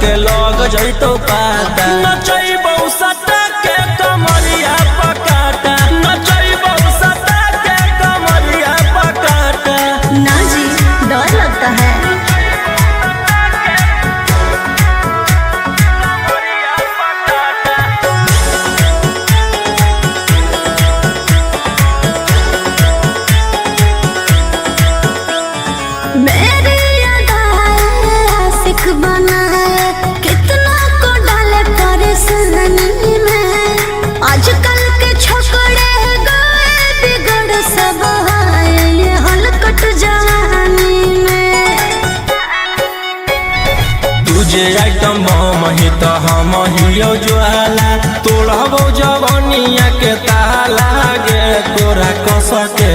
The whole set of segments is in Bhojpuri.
के लग जइतो पाता नचैबौ सटा के कमरिया पकाटा नचैबौ सटा के कमरिया पकाटा। ना जी डर लगता है। मेरी आशिक बनाए कितना को डाले परेशानी में। आजकल के छोकरे गए बिगड़ सब है ये हलकट जवानी में। तुझे आइटम मही तो हम हियो ज्वाला तोड़बो जवनिया के ताला गे तोरा कसके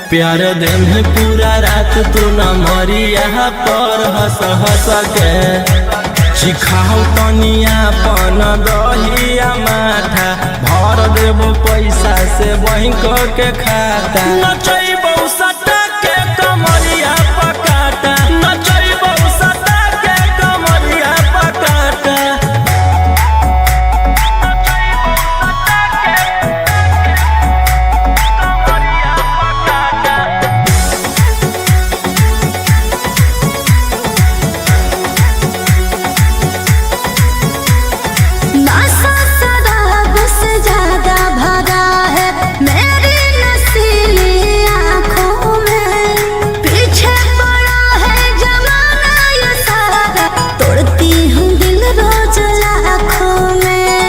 प्यार देम है पूरा रात तू न मरिया पर हंस हंस के सिखाओ तनिया पन दहिया माथा भर देबो पैसा से बैंक के खाता नचैबौ सटा के कमरिया पकाटा नचैबौ सटा के कमरिया पकाटा। नशा शराब से ज्यादा भरा है मेरी नशीली आँखों में। पीछे पड़ा है जमाना ये सारा तोड़ती हूँ दिल रोज लाखों में।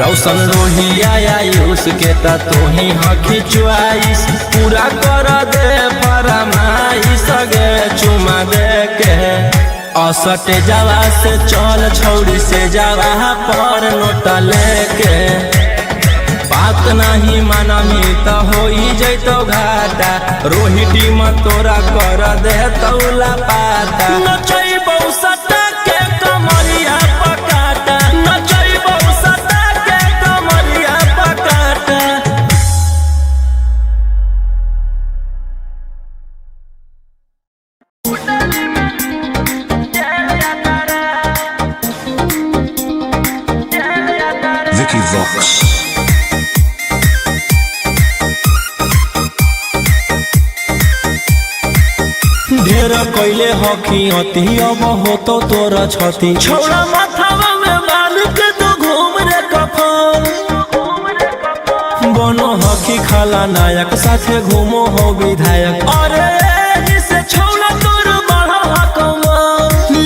रौशन रोहिया आयुष के तू ही हकी च्वाइस पूरा कर दे फरमाइश गे चुमा दे के असटे जावा से चल छौड़ी से जावा पर नोट लेके बात नहीं मानमी तो हो जैतो घाटा रोहिटी में तोरा कर दे तौला पाता नचैबौ सटा के कमरिया पकाटा नचैबौ सटा के कमरिया पकाटा। Vicky Vox. ढेर कैले हकी अति अब हो तो तोरा छती छौड़ा माथावा में बाल के तो घूम रे कफन बनो हकी खाला नायक साथे घूमो हो विधायक अरे जिसे छौड़ा तोर बड़ा हकमा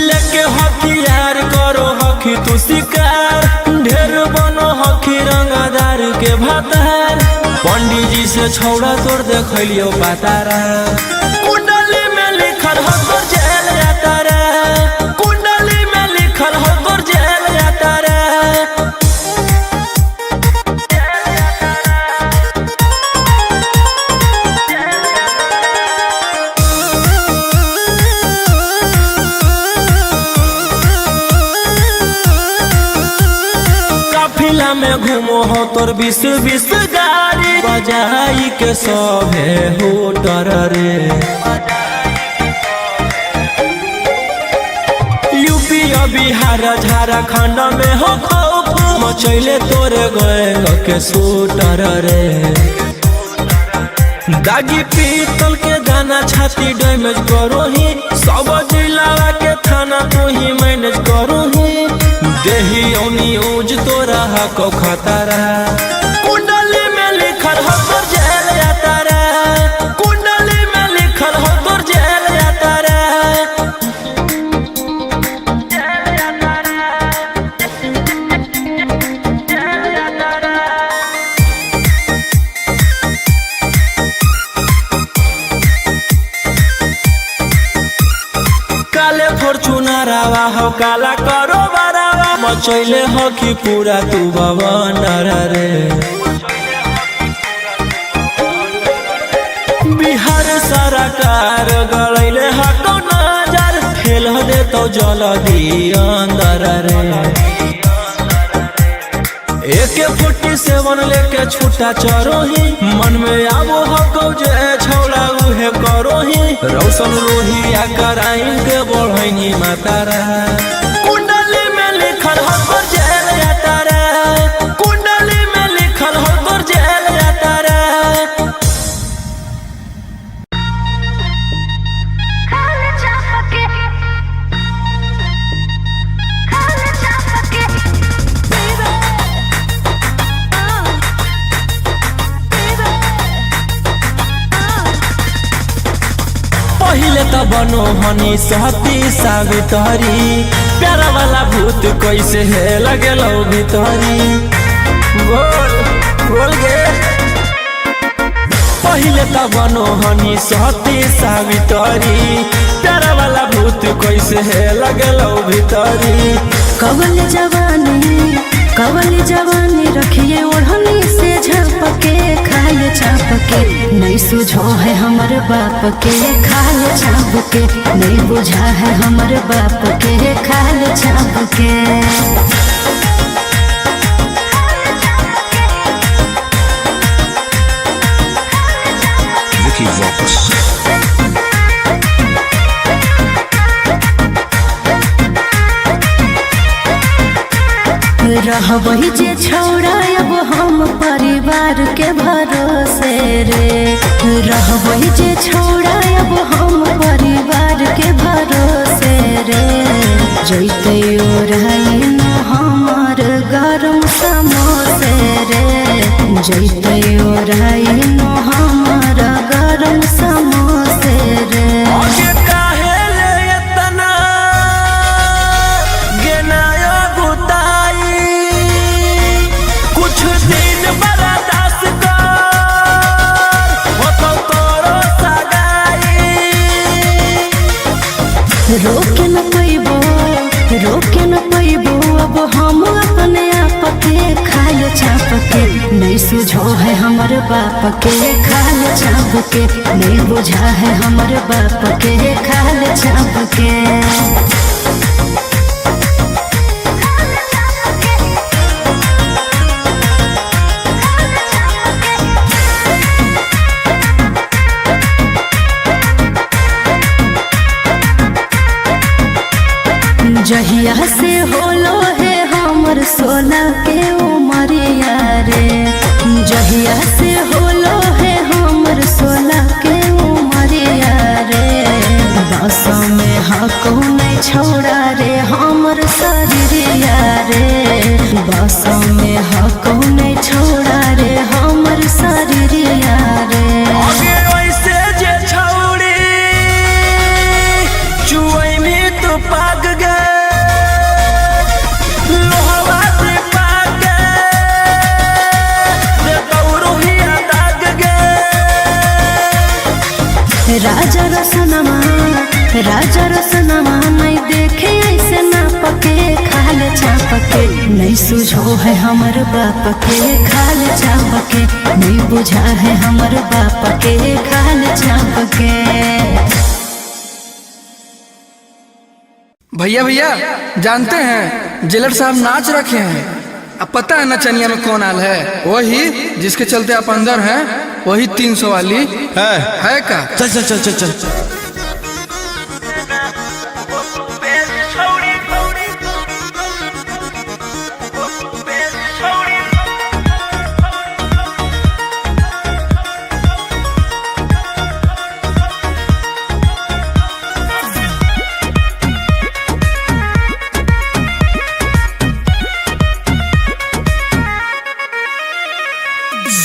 लेके हकी यार करो हकी तू शिकार ढेर बनो हकी रंगदार के भातार पंडित जी से छौड़ा तोर देखलियो पातारा कुंडली में लिखल हो तोर जेल जाता रे कुंडली में लिखल हो तोर जेल जाता रे। काफिला में घूमो हो तोर 20-20 गाड़ी बजाई के सभे होटर रे यूपी बिहार झारखंड में हो खौफ मचैले तोरे गए के शूटर रे दागी पीतल के दाना छाती डैमेज करो ही सब जिला के थाना तू ही मैनेज करो ही देही औनी ऊज तोरा को खतरा कुंडली में लिखल हो तोर जेल जाता रे कुंडली में लिखल हो तोर जेल जाता रे। काले फॉर्चूनरवा हो काला करो बरावा मचैले हो कि पूरा तू भवन रे बिहार सरकार गलैले हको नजर फेल दे तो जल्दी अंदर रे AK-47 लेके छूटा चरोही मन में आबो हको जे छौला उहे है करो ही रौशन रोहिया कराइन के बढ़नी मातारा कुंडली में लिखल हो तो जेल जाता रे कुंडली में लिखल हो तो जेल जाता रे पहिले त बनो हनी सहती सावित्री प्यारा वाला भूत कैसे है लगेलो भीतरी बोल बोल गे पहिले त बनो हनी सहती सावित्री प्यारा वाला भूत कैसे है लगेलो भीतरी कवल जवानी रखिए ओढ़नी से झपके खाए चापके नहीं सुझो है हमर बाप के खाए चापके नहीं बुझा है हमर बाप के खाए चापके Vicky Vox. रहबही जे छौड़ा अब हम परिवार के भरोसे रे रहबही जे छौड़ा अब हम परिवार के भरोसे रे जैते ओढ़ाइन हमर गरम समोसे रे जैते ओढ़ाइन हमर गरम समोसे रे रोके न पैबो अब हम अपने आप के खाए चापके नहीं सुझो है हमर बाप के खाए चापके नहीं बुझा है हमर बाप के खाए चापके जहिया से होलो है हमर 16 के उमरिया रे जहिया से होलो है हमर 16 के उमरिया रे बस में हको नहीं छोड़ा रे हमर शरीरिया रे बस में हको नहीं छोड़ा रे हमर शरीरिया रे राजा रसनमा नहीं देखे ऐसे ना पके खाले चापके नहीं सुझो है हमर बाप के खाले चापके नहीं बुझा है हमर बाप के खाले चापके भैया भैया जानते हैं जेलर साहब नाच रखे हैं। अब पता है नचनिया में कौन आल है? वही जिसके चलते आप अंदर हैं, वही 300 वाली है का? चल चल चल चल चल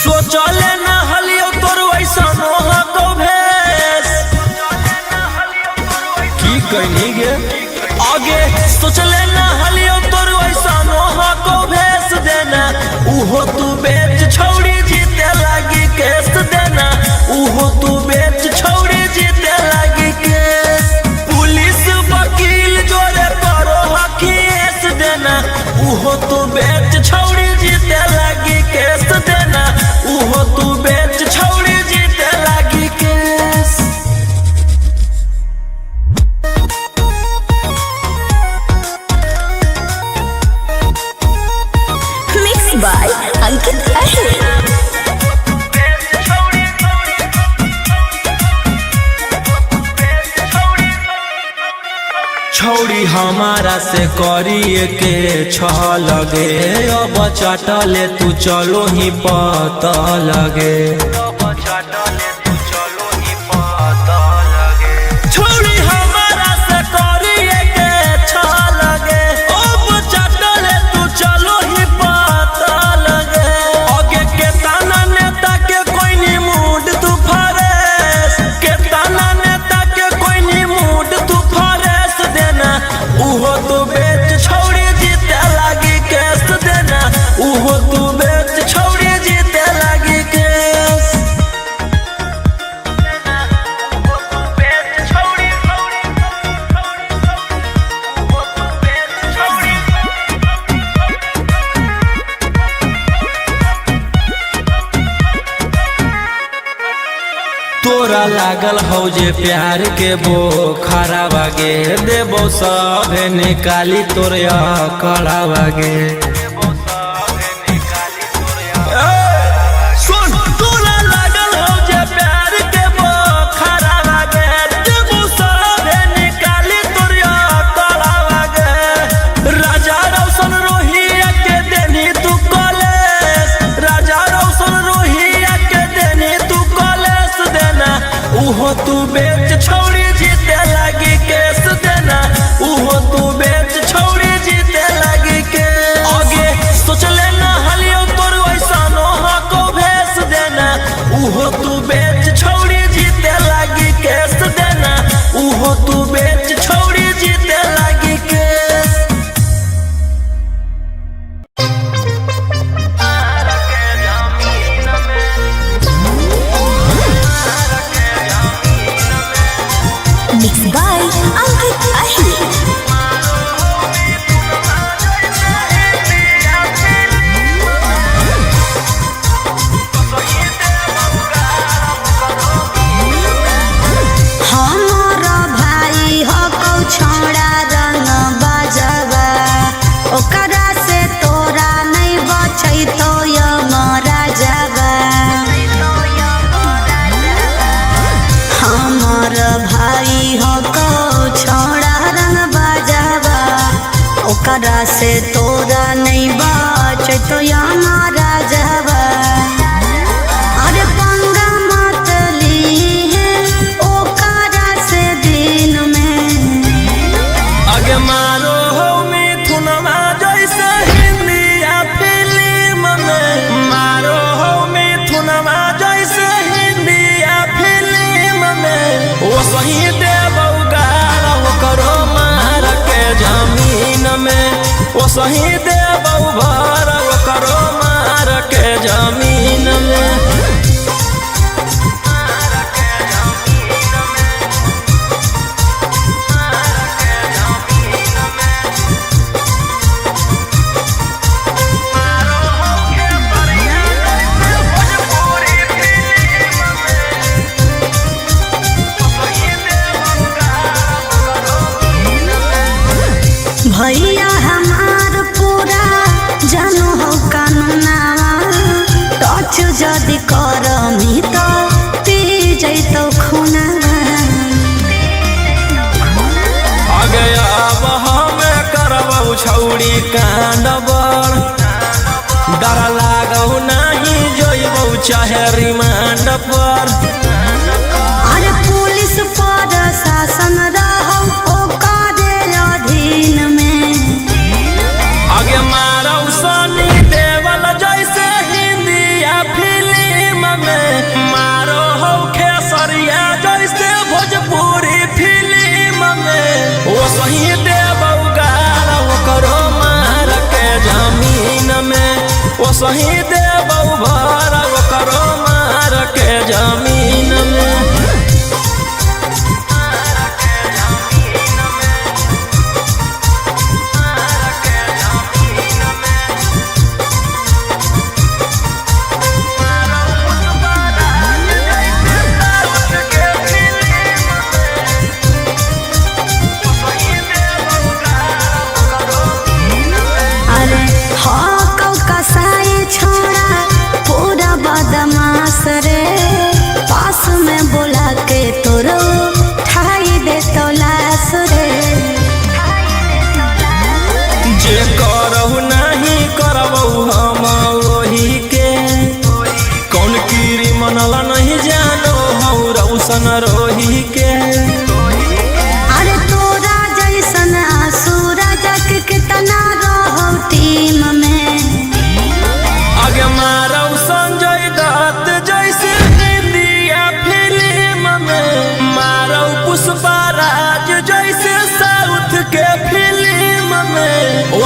सोचले ना हलियो तोर वैसा नोहा को भेस की कहनी गे आगे सोचले ना हलियो तोर वैसा नोहा को भेस देना उहो तू बेच छोड़ी जीते लागी केस देना उहो तू बेच छोड़ी जीते लागी केस पुलिस वकील जोरे करो हकीस देना उहो तू बेच छोड़ी जीते लागी केस देना उहो तू बेच छोड़ी जीते लागी केस। मिक्स बाय अंकित हमारा से करिए के लगे अब चटले तू चलो ही पता लगे छोड़ी हमारा से करिए के लगे अब चटले तू चलो ही पता लगे आगे के ताना नेता के कोई नी मूड तू फरेस के ताना नेता के कोई नी मूड तू फरेस देना उहो तू बेच छोड़ी जीते लागी केस देना उहो तू बेच छोड़ी जीते लागी केस तोरा लागल हो जे प्यार के वो खरा बागे देबो सब निकाली तोरे कड़ा बागे सुन तोरा लागल हो जे प्यार के वो खरा बागे देबो सब निकाली तोरे कड़ा बागे राजा रोशन रोहिया के देनी तू कॉलेज राजा रोशन रोहिया के देनी तू कॉलेज देना उहो तू बेच छोड़ी जीते लागी केस देना उहो तू बेच छोड़ी जीते लागी के आगे सोच लेना हलियो तोर वैसा नोहा को भेस देना उहो तू बेच छोड़ी जीते लागी केस देना उहो तू बेच छोड़ी जीते लागी केस Mixed by Ankit Ahir. हमारा भाई हो कौ छोड़ा रंग बाजवा ओकरा से तोरा नहीं बचै तो यमरा जावा हमार भाई हो कौ छोड़ा रंग बाजवा ओकरा से तोरा नहीं बचै तो यमरा जावा अरे पंगा मत लीहे ओकरा से दिन में आगे मारो हो मिथुनमा जैसे हिंदी या फिल्म में मारो हो मिथुनमा जैसे हिंदी या फिल्म में वो सही देबौ गारा वो करो मार के जमीन में वो सही देबौ भर वो करो मार के जमीन में भैया हमार पूरा जानो हो कानूनावा टच जदि करमी तो पी जैतो खूनावा आगे अब हमें करबौ छौड़ी कांड बड़ डर लागौ नहीं जोइबौ चाहे रिमांड पर अरे पुलिस पर शासन रहो ओकरे अधीन में आगे मारौ सनी देवल जैसे हिंदी या फिल्म में मारो हो खेसरिया जैसे भोजपुरी फिल्म में वो सही देबौ गारा वो करो मार के जमीन में वो सही देबौ भर वो करो मार के जमीन में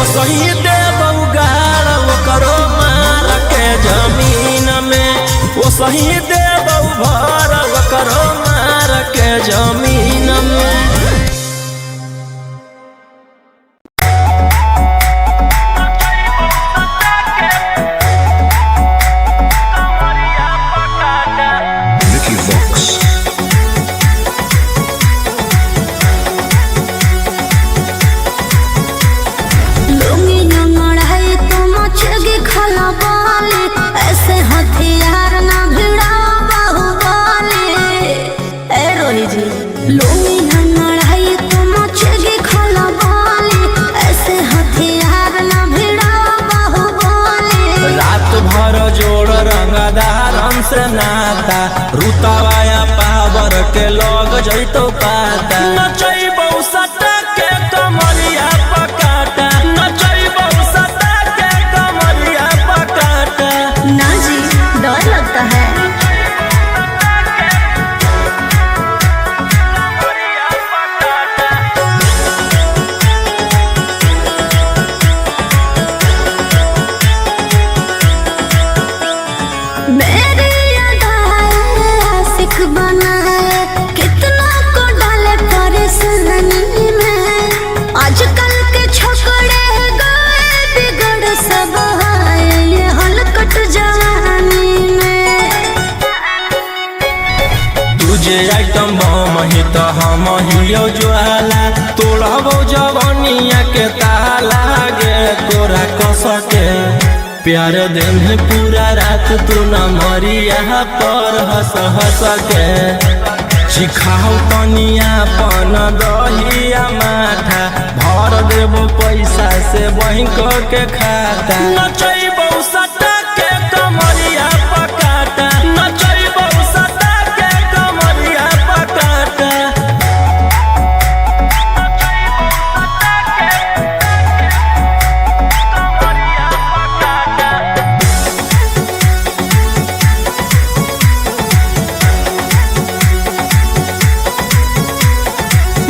वो सही दे बउगाड़ वो करो मार के जमीन में, वो सही दे बउभर वो करो मार के जमीन में। Vicky Vox. ऐसे हथियार ना भिड़ा बाहुबली। ए रोही जी लुंगी ना लड़ाई तो मचेगी खलबली, ऐसे हथियार ना भिड़ा बाहुबली। रात भर जोड़ रंगदारन से नाता, रुतावाया पावर के लोग जैतो पाता। नचैबौ सटा के कमरिया पकाटा, नचैबौ सटा के कमरिया पकाटा। ना जी डर लगता है। मेरी अदाएं आशिक बनाए, कितना को डाले परेशानी में। आजकल के छोकरे गए बिगड़ सब है ये हलकट जवानी में। तुझे आइटम बम ही तो हम हियो ज्वाला, तोड़बो जवनिया के ताला गे तोरा कसके। प्यार दिन है पूरा रात तू न मरिया पर हंस हंस के। सिखाओ तनिया पन दहिया माथा, भर देबो पैसा से बैंक के खाता। नचैबौ सटा के कमरिया पकाटा, नचैबौ सटा के कमरिया पकाटा।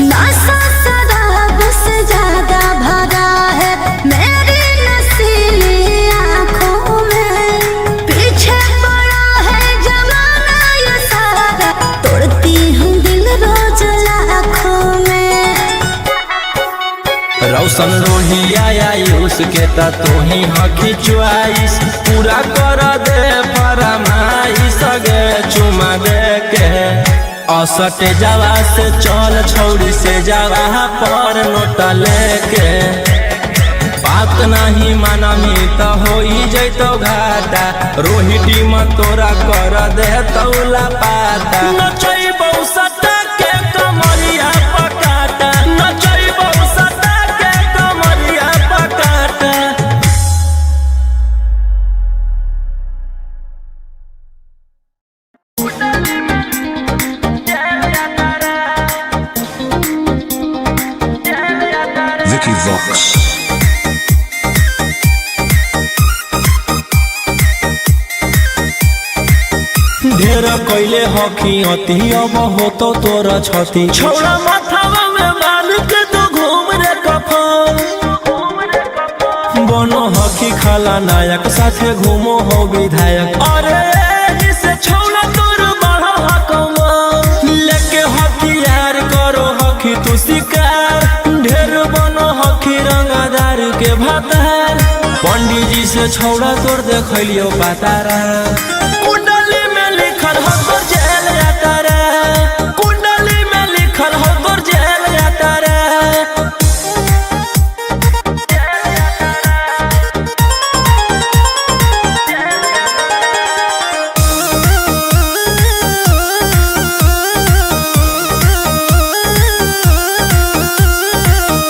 नशा शराब से ज्यादा भरा है मेरी नशीली आँखों में। पीछे पड़ा है जमाना ये सारा, तोड़ती हूँ दिल रोज लाखों में। रौशन रोहिया आयुष के ता तू ही हकी च्वाइस, पूरा कर दे फरमाइश गे चुमा दे के। असटे जावा से चल छौड़ी से जावा पर नोट लेके। बात नहीं मानमी तो हो जैतो घाटा, रोहिटी में तोरा कर दे तौला पाता। नचैबौ सटा के कमरिया पकाटा, नचैबौ सटा के कमरिया पकाटा। Vicky Vox. ढेर कैले हकी अति अब हो तो तोरा छती। छौड़ा माथावा में बांध के तो घूम रे कफन, बनो हकी खाला नायक साथे घूमो हो विधायक। अरे जिसे छौड़ा तोर बड़ा हकमा, लेके हथियार करो हकी तू शिकार। ढेर बनो हकी रंगदार के भातार, पंडित जी से छौड़ा तोर देखलियो पातारा। कुंडली में लिखल हो तोर जेल जाता रे, कुंडली में लिखल हो तोर जेल जाता रे।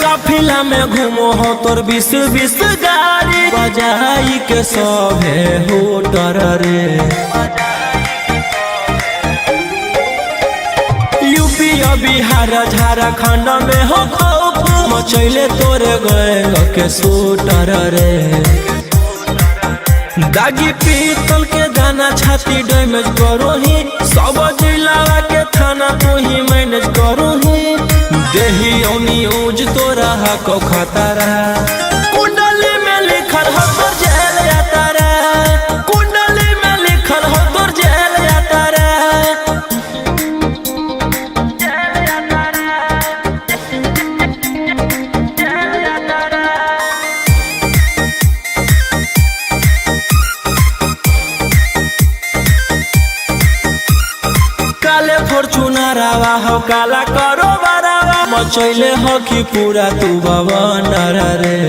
काफिला में घूमो हो तोर 20-20 गाड़ी, बजाई के सभे होटर रे। यूपी बिहार झारखंड में हो खौफ, मचैले तोरे गए के शूटर रे। दागी पीतल के दाना छाती डैमेज करो ही, सब जिला के थाना तू ही मैनेज करो ही। देही न्यूज तोरा को खतरा। हो तोर जेल जाता रे, कुंडली में लिखल हो तोर जेल जाता रे। काले फॉर्चूनरवा हो काला करो बरावा, मचैले हो कि पूरा तू भवनर रे।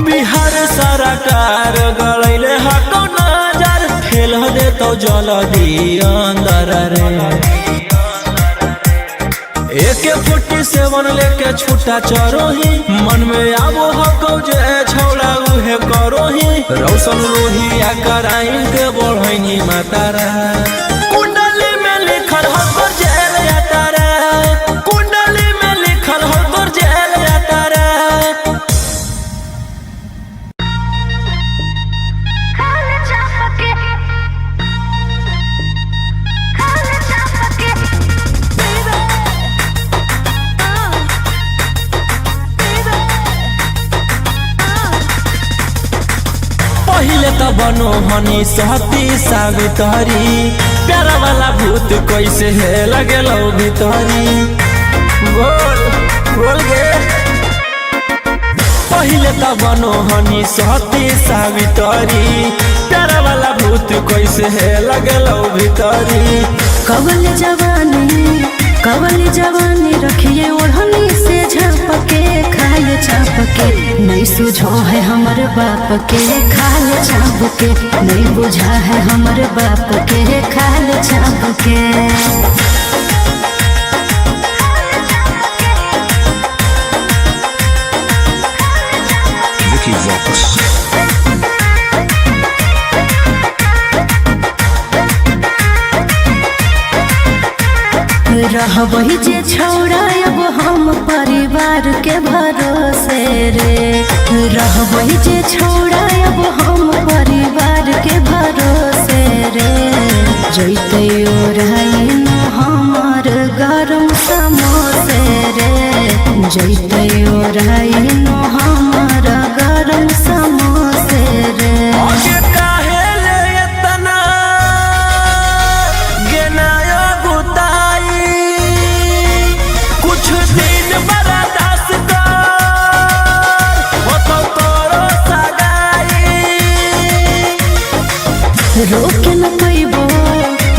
बिहार सरकार गलैले हको नजर, फेल दे तो जल्दी अंदर रे। AK-47 लेके छूटा चरोही, मन में आबो हको जे छौड़ा उहे करोही। रौशन लोहिया कराइन के बढ़ैनी मातारा, कुंडली में लिखल हो तोर जेल जाता रे, कुंडली में लिखल हो तोर जेल जाता रे। पहिले त बनो हनी सहती सावित्री, प्यारा वाला भूत कैसे है लगेलो भितरी। बोल बोल गे। पहिले त बनो हनी सहती सावित्री, प्यारा वाला भूत कैसे है लगेलो भितरी। कवल जवानी रखिए ओढ़नी से झाँप के खाए चाप के, नहीं सुझो है हमर बाप के खाए चाप के, नहीं बुझा है हमर बाप के खाए चाप के। Vicky Vox. रहबही जे छौड़ा अब हम परिवार के भरोसे रे, रहबही जे छौड़ा अब हम परिवार के भरोसे रे। जैते ओराइन हमर गरम समोसे रे, जैते ओराइन हमर गरम समोसे रे।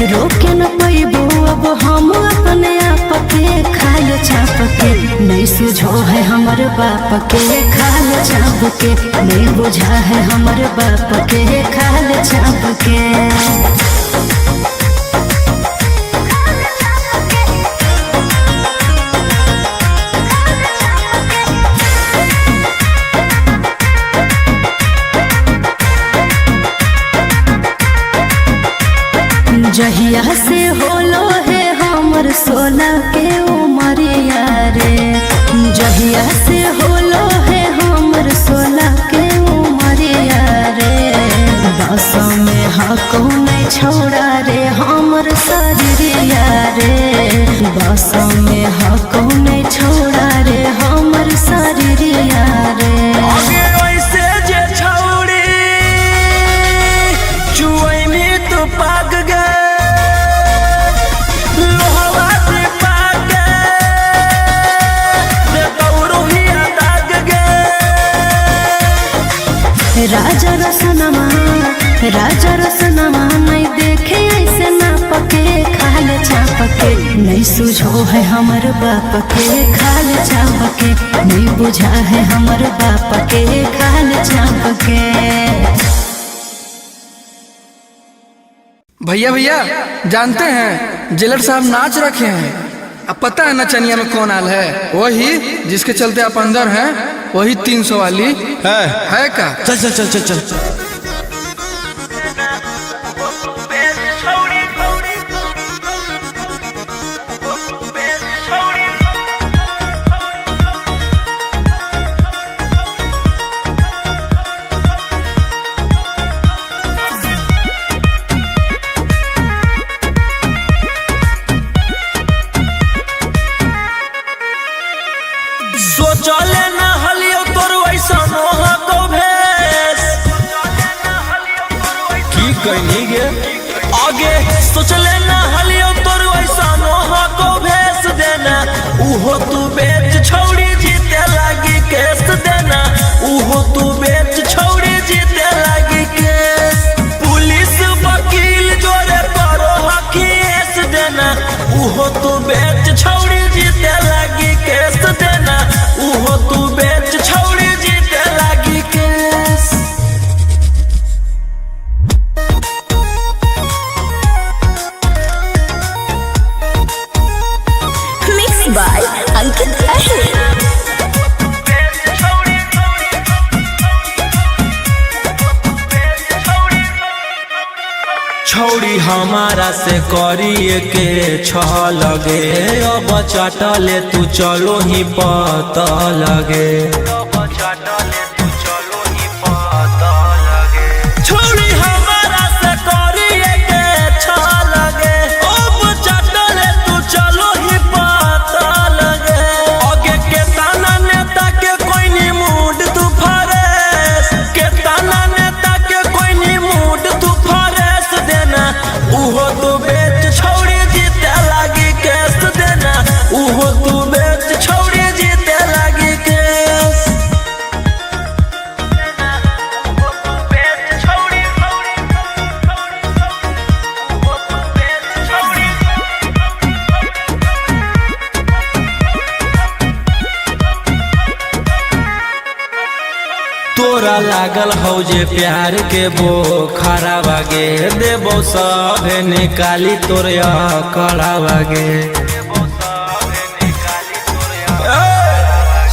रोके न पैबो अब हम अपने आप के खाए चाप के, नहीं सुझो है हमर बाप के खाए चाप के, नहीं बुझा है हमर बाप के खाए चाप के। जहिया से होलो है हमर 16 के उमरिया रे, जहिया से होलो है हमर 16 के उमरिया रे। बस में हको नहीं छोड़ा रे हमर शरीरिया रे, बस में हको नहीं छोड़ा रे हमर शरीरिया रे। राजा रसनमा नहीं देखे ऐसे ना पके खाल चाप के, नहीं सुझो है हमर बाप के खाल चाप के, नहीं बुझा है हमर बाप के खाल चाप के। भैया भैया जानते हैं जेलर साहब नाच रखे हैं, अब पता है नचनिया में कौन आल है? वही जिसके चलते आप अंदर हैं, वही 300 वाली है का? चल चल चल चल चल। सोचले ना उहो तू बेच छोड़ी जीते लागी केस देना, उहो तू बेच छोड़ी जीते लागी केस। पुलिस वकील जोरे करो केस देना, उहो तू बेच छोड़ी जीते लागी केस देना, उहो तू बेच छोड़ी जीते लागी केस। मिक्स बाय अंकित अहिर। छौड़ी हमारा से करिए के छह लगे, अब चटले तू चलो ही पता लगे। छौड़ी हमारा से करिए के छह लगे, अब चटले तू चलो ही पता लगे। आगे के ताना नेता के कोई नी मूड तू फरेस, के ताना नेता के कोई नी मूड तू फरेस देना, उहो तू बेच छोड़ी जीते लागी केस देना, उहो तू बेच छोड़ी जीते लागी केस। तोरा लागल हौ जे प्यार के बोखरा बागे, देबो सब निकाली तोरे कड़ा बागे।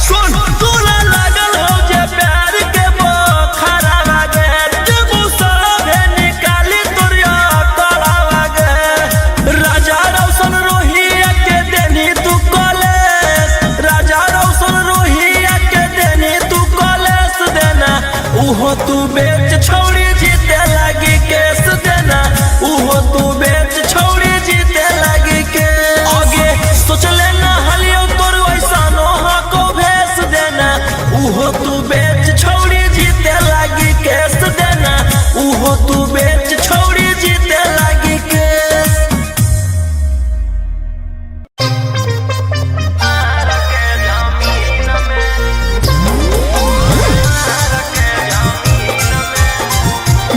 सुन, तोरा लागल हौ जे प्यार के बोखरा बागे, देबो सब निकाली तोरे कड़ा बागे। राजा रौशन रोहिया के देनी तू कॉलेज, राजा रौशन रोहिया के देनी तू कॉलेज देना, उहो तू बेच छोड़ी जीते लागी केस देना, उहो तू बेच छोड़ी जीते लागी केस। आगे सोच लेना हलियो तोर वैसा नोहा को भेस देना, उहो तू बेच छोड़ी जीते लागी केस देना, उहो तू बेच छोड़ी जीते लागी केस।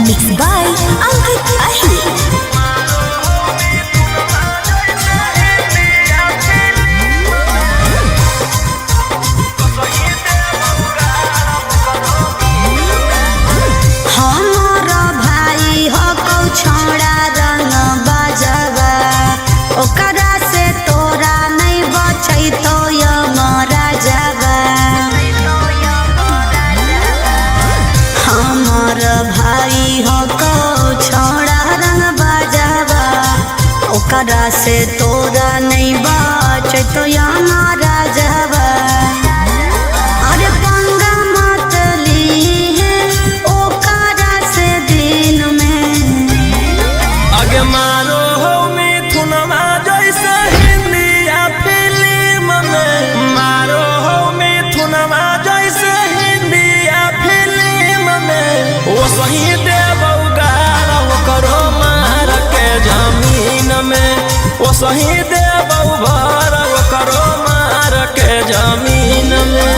मिक्स बाय अंकित अहिर। हमारा भाई हो कौ छोड़ा रंग बाजवा, ओकरा से तोरा नहीं बचै तो यमरा जावा। हमार भाई हो कौ छोड़ा रंग बाजवा, ओकरा से तोरा नहीं बचै तो यमरा जावा। अरे पंगा मत लीहे ओकरा से दिन में, आगे मारो हो मिथुनमा जैसे हिंदिया फिल्म में, मारो हो मिथुनमा जैसे हिंदिया फिल्म में। वो सही देबौ गारा करो मार के जमीन में, वो सही देबौ भर करो मार के जमीन में।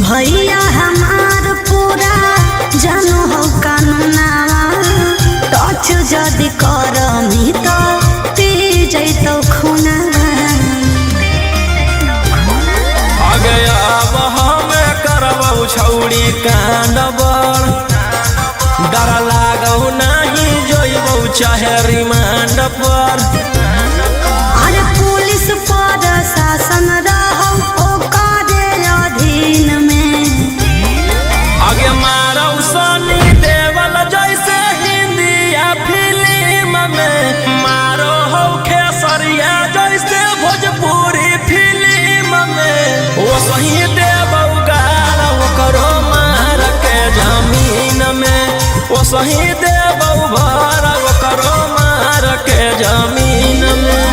भैया हमार पूरा जानो हो कानूनावा, टच जदि करमी तो पी जैतो खूनावा। आगे अब हमें करबौ छौड़ी कांडबर, डर लागौ नहीं जोइबौ चाहे रिमांड पर। अरे पुलिस पर शासन रहो ओकरे अधीन में, आगे मारौ सनी देवल जैसे हिंदिया फिल्म में, मारो हो खेसरिया जैसे भोजपुरी फिल्म में। वो सही देबौ गारा करो मार के जमीन में, वो सही देबौ भर करो मार के जमीन में।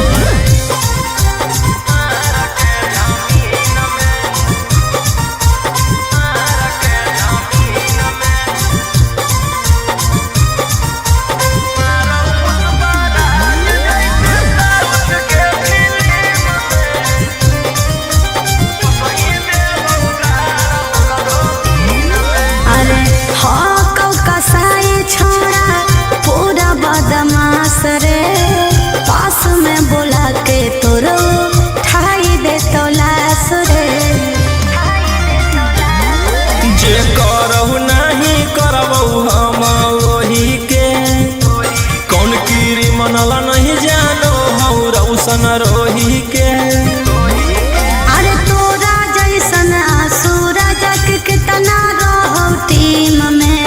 रे पास में बोला के तोरो ठाई दे तो लाश रे। जे करहु नहीं करबौ हम वही के कौन कीरी मनला नहीं जानो हौ रौशन रोही के। अरे तोरा जैसन सूरज कितना रहो टीम में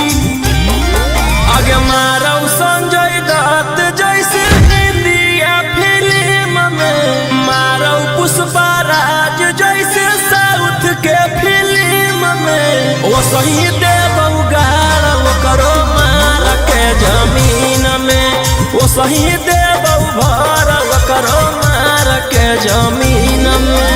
आगे मारौ संजय दत्त जैसे इंडिया फिल्म में मारौ पुष्पराज जैसे साउथ के फिल्म में। वो सही देबौ गाड़ो करो मार के जमीन में। वो सही देबौ भर करो मार के जमीन में।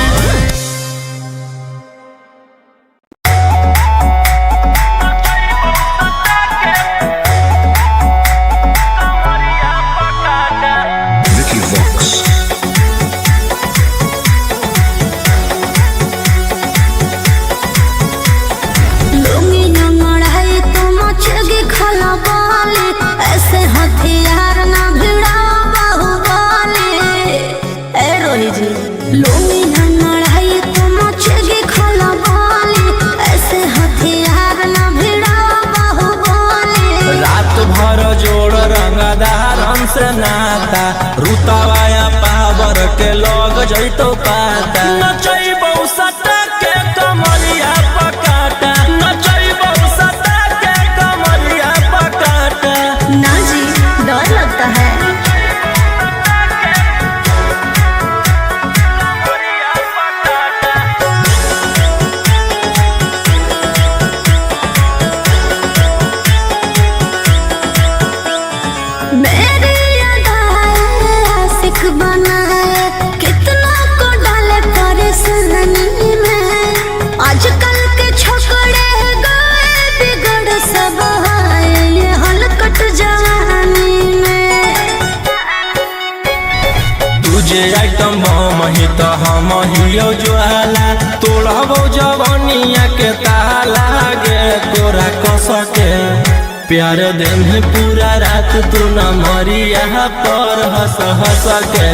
से नाता रुतावाया पावर के लोग जैतो पाता नचैबौ सटा के कमरिया पकाटा नचैबौ सटा के कमरिया पकाटा। ना जी डर लगता है। आजकल के छोकरे गए बिगड़ सब ये हलकट जवानी में। तुझे आइटम मही तो हम हियो ज्वाला तोड़बो जवानिया के ताला गे तोरा कस के प्यार दिन पूरा रात तू न मरिया पर हंस हंस के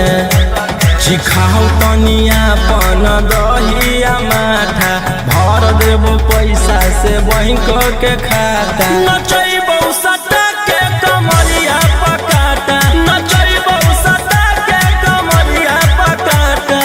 चिखाओ तनिया पन दहिया माथा भर देबो पैसा से बैंक के खाता नचैबौ सटा के कमरिया पकाटा नचैबौ सटा के कमरिया पकाटा।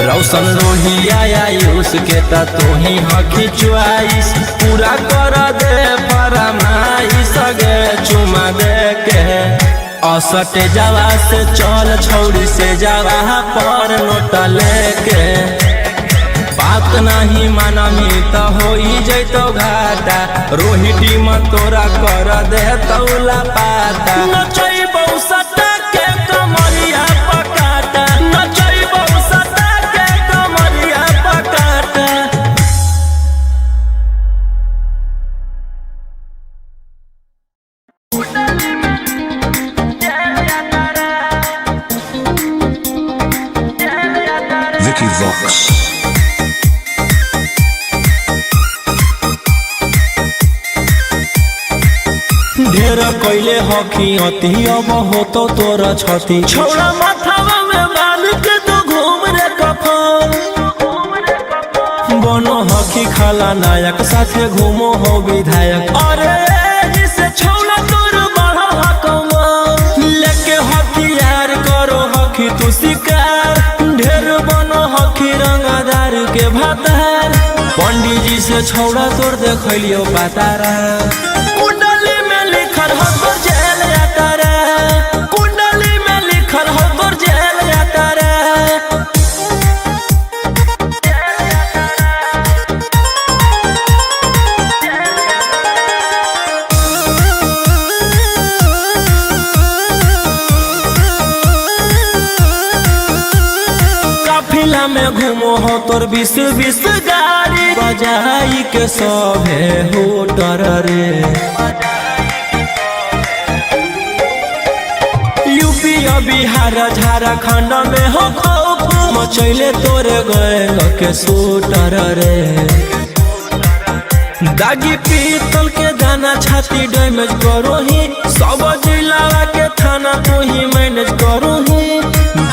रौशन रोहिया आयुष के ता तू ही हकी च्वाइस पूरा कर दे फरमाइश गे चुमा दे के असटे जावा से चल छौड़ी से जावा पर नोट लेके बात नहीं मानमी तो हो जैतो घाटा रोहिटी में तोरा कर दे तौला पाता नचैबौ सटा के कमरिया पकाटा नचैबौ सटा के कमरिया पकाटा। Vicky Vox. ढेर कैले हकी अति अब होतो तोरा छती छौड़ा माथावा में बाल के तो घूम रे कफन बनो हकी खा खला नायक साथे घूमो हो विधायक। अरे जिसे छौला तोर बढ़ा कमा लेके हथियार करो हखी तू शिकार ढेर बनो हखी रंगदार के भातार। पंडित जी से छौड़ा तोर देखलियो पातारा कुंडली में लिखल हो तोर जेल जाता रे कुंडली में लिखल हो तोर जेल जाता रे। काफिला में घूमो हो तोर 20 गाड़ी बजाई के सभे हो डर रे। यूपी बिहार झारखंड में हो खौफ मचैले तोरे गैंग के शूटर रे। दागी पीतल के दाना छाती डैमेज करो ही सब जिला के थाना तो ही मैनेज करो ही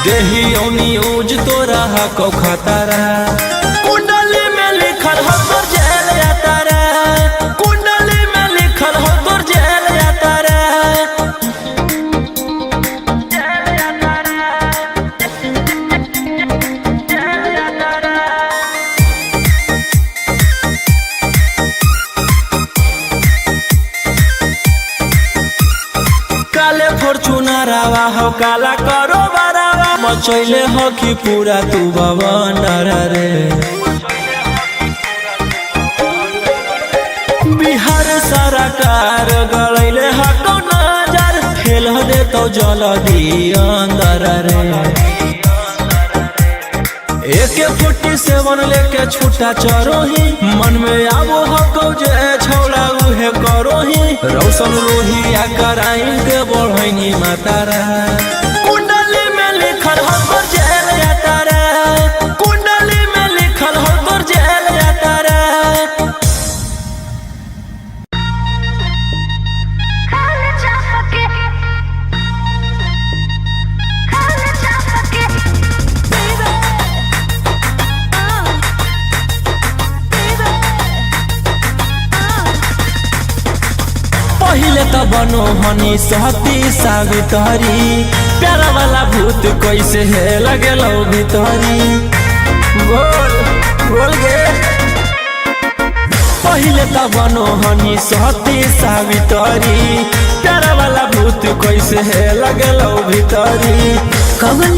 देही न्यूज तोरा को खतरा कुंडली में लिखल हो तोर जेल जाता रे कुंडली में लिखल हो तोर जेल जाता रे। काले फॉर्च्यूनरवा हो काला करो बरावा मचैले हो कि पूरा तू बवंडर रे। बिहार सरकार गलैले हको नजर फेल हो दे तो जल्दी अंदर रे। AK-47 लेके छूटा चरो ही मन में आवो हको जे छौड़ा उहे करो ही रौशन रोहिया कराइन के बढ़ैनी मातारा कुंडली में लिखल हो तोर जेल जाता रे कुंडली में लिखल हो तोर जेल जाता रे। पहिले त बनो हनी सहती सावित्री प्यारा वाला भूत कैसे है लगेलो भीतरी बोल बोल गे। पहिले त बनो हनी सहती सावित्री प्यारा वाला भूत कैसे है लगेलो भीतरी। कवल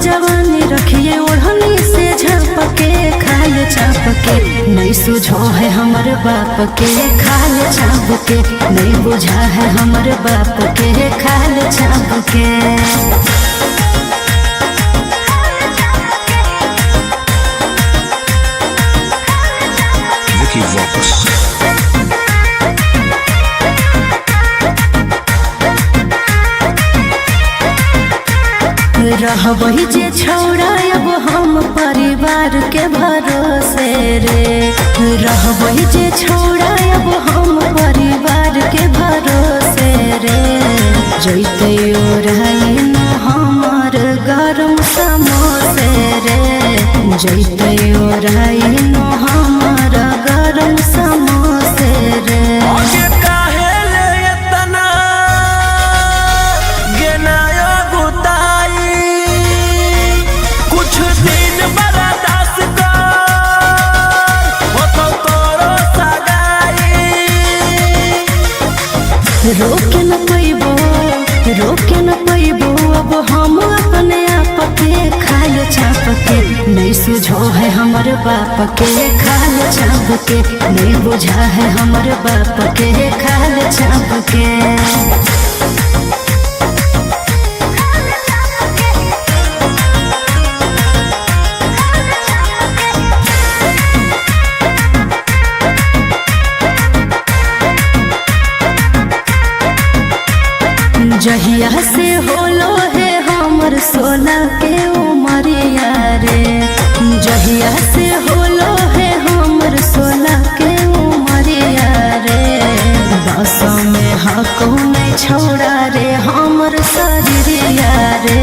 जवानी रखिए ओढ़नी से झाँप के खाल चाप के नहीं सुझो है हमर बाप के खाल चाप के नहीं बुझा है हमर बाप के खाल चाप के। Vicky Vox. रहबही जे छौड़ा अब हम परिवार के भरोसे रे रहबही जे छौड़ा अब हम परिवार के भरोसे रे। जैते ओढ़ाइन हमर गरम समोसे रे जैते ओढ़ाइन हमर गरम समोसे रे। रोके न पैबो अब हम अपने आप के खाल चाप के नहीं सुझो है हमर बाप के खाल चाप के नहीं बुझा है हमर बाप के खाल चाप के। जहिया से होलो है हमर 16 के उमरिया रे जहिया से होलो है हमर 16 के उमरिया रे। बस में हको नहीं छोड़ा रे हमर शरीरिया रे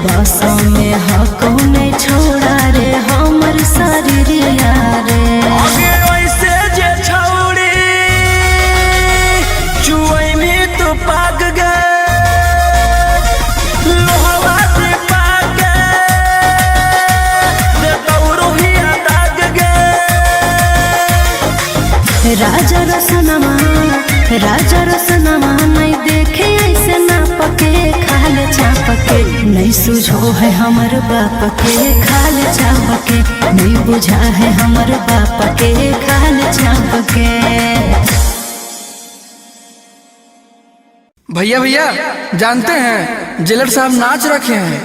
बस में हको नहीं छोड़ा रे हमर शरीरिया हमर बाप के खाल चाप के, नहीं बुझा है हमर बाप के खाल चाप के। भैया भैया जानते हैं जेलर साहब नाच रखे हैं।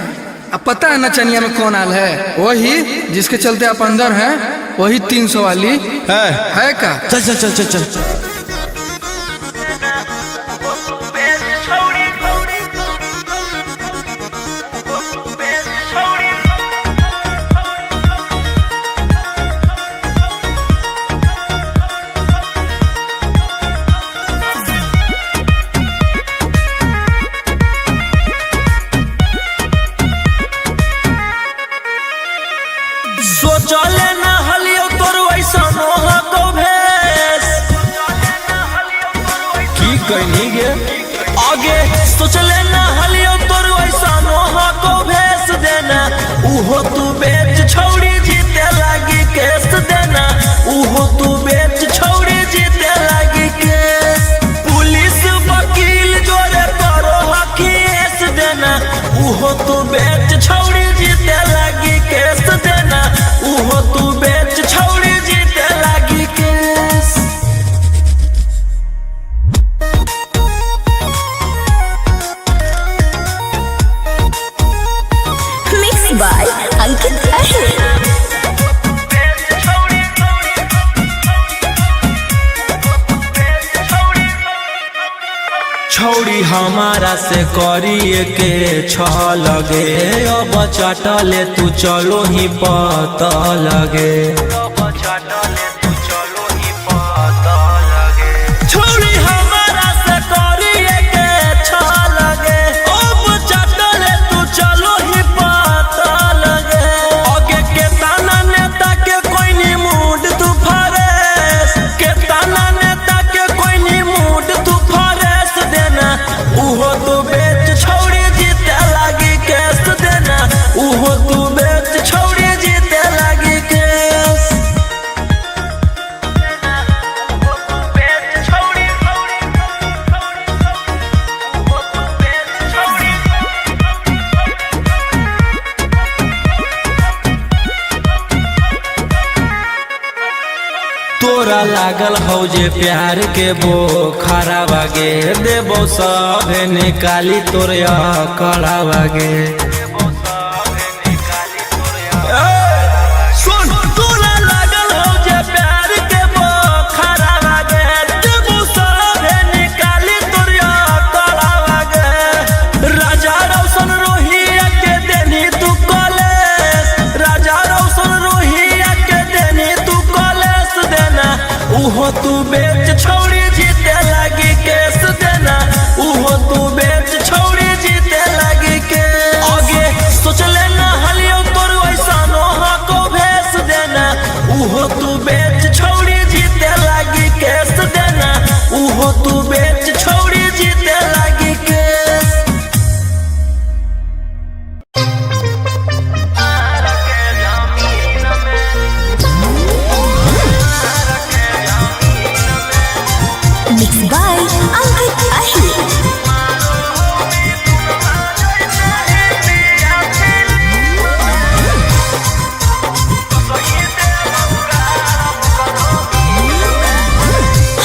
अब पता है नचनिया में कौन आल है? वही जिसके चलते आप अंदर हैं, वही 300 वाली है का? चल चल चल चल चल। सोचले ना हलियो तोर वैसा नोहा को भेस की कहनी गे आगे। सोचले ना हलियो तोर वैसा नोहा को भेस देना, उहो तू बेच छौड़ी जीते लागी केस देना, उहो तू बेच छौड़ी जीते लागी केस। पुलिस वकील जोरे करो हकीस देना, उहो तू बेच छौड़ी जीते लागी केस देना, उहो तू बेच छौड़ी जीते लागी केस। मिक्स बाय अंकित अहिर। छौड़ी हमारा से करिए के छ लगे, अब चटले तू चलो ही पता लगे। छौड़ी हमारा से करिए के छ लगे, अब चटले तू चलो ही पता लगे। आगे के ताना नेता के कोई नी मूड तू फरेस, के ताना नेता के कोई नी मूड तू फरेस देना, उहो तू बेच छौड़ी जीते लागी केस देना, उहो तू बेच छौड़ी जीते लागी केस। तोरा लागल हौ जे प्यार के बोखरा बागे, देबो सब निकाली तोरिया कड़ा बागे। सुन तोरा लागल हौ जे प्यार के बोखरा बागे, देबो सब निकाली तोरिया कड़ा बागे। राजा रोशन रोहिया के देनी तू कॉलेज, राजा रोशन रोहिया के देनी तू कॉलेज देना, उहो तू बेच छौड़ी जीते लागी केस देना, उहो तू बेच छौड़ी जीते लागी केस। आगे सोचले ना हलियो तोर वैसा नोहा को भेस देना, उहो तू बेच छौड़ी जीते लागी केस देना, उहो तू बेच छौड़ी जीते लागी केस। मिक्स बाय अंकित अहिर।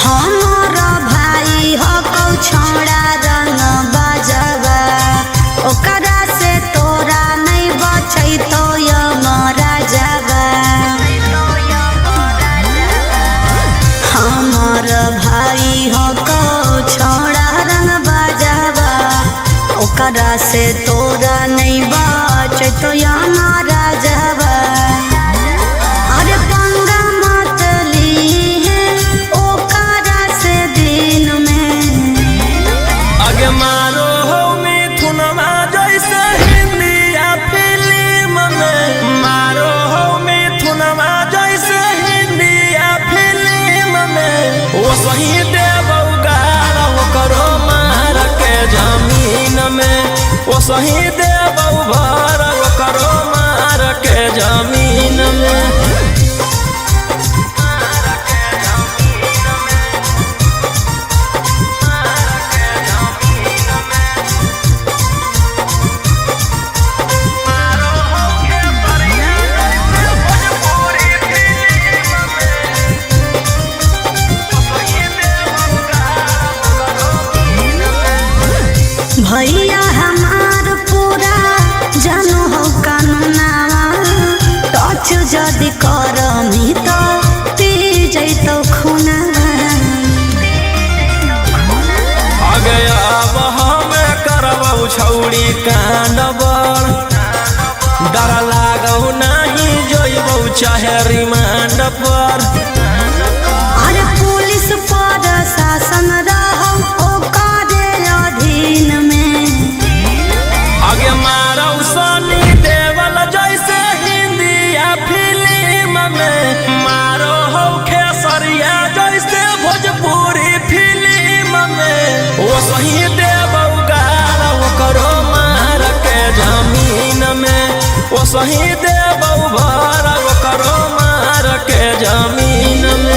हमारा भाई हो कौ छोड़ा रंग बजवा, ओकरा से तोरा नहीं बचै तो यमरा जवा। हमार भाई हो कौ छोड़ा रंग बजवा, ओकरा से तोरा नहीं बचै तो यमरा जवा। अरे पंगा मत लीहे ओकरा से दिन में, आगे मारो हो मिथुनमा जैसे हिंदिया फिल्म में, मारो हो मिथुनमा जैसे हिंदिया फिल्म में। वो सही देबौ गारा करो मार के जमीन में, वो सही देबौ भर करो मार के जमीन में। मारो भैया हमार पूरा जानो हो कानूनावा टच जदि करमी तो पी जैतो खुनावा आगे अब हमें करबौ छौड़ी कांड बड़ डर लागौ नहीं जोइबौ चाहे रिमांड पर अरे पुलिस पर शासन रहो ओकरे अधीन में आगे मारौ सनी देवल जैसे हिंदिया फिल्म में मारो हो खेसरिया जैसे भोजपुरी फिल्म में ओ सही देवौ गाल ओकरो मार के जमीन में ओ सही देवौ भर ओकरो मार के जमीन में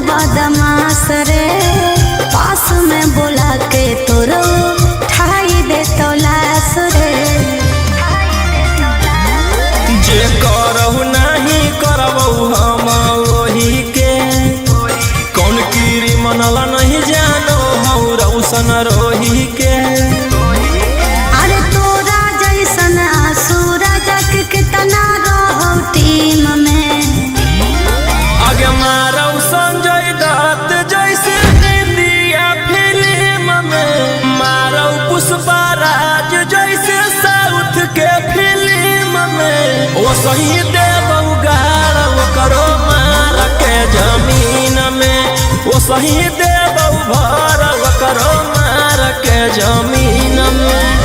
बदमाश रे पास में बोला के तोरो ठाई दे तो लाश रे जे करहु नहीं करबौ हम वही के कौन कीरी मनला नहीं जानो हौ रौशन रोही के अरे तोरा जैसन सूरज के कितना रहो टीम में आगे मारौ संजय दत्त जैसे इंडिया फिल्म में मारौ पुष्पा राज जैसे साउथ के फिल्म में ओ सही देवौ गाल ओकरो मार के जमीन में ओ सही देवौ भर ओकरो मार के जमीन में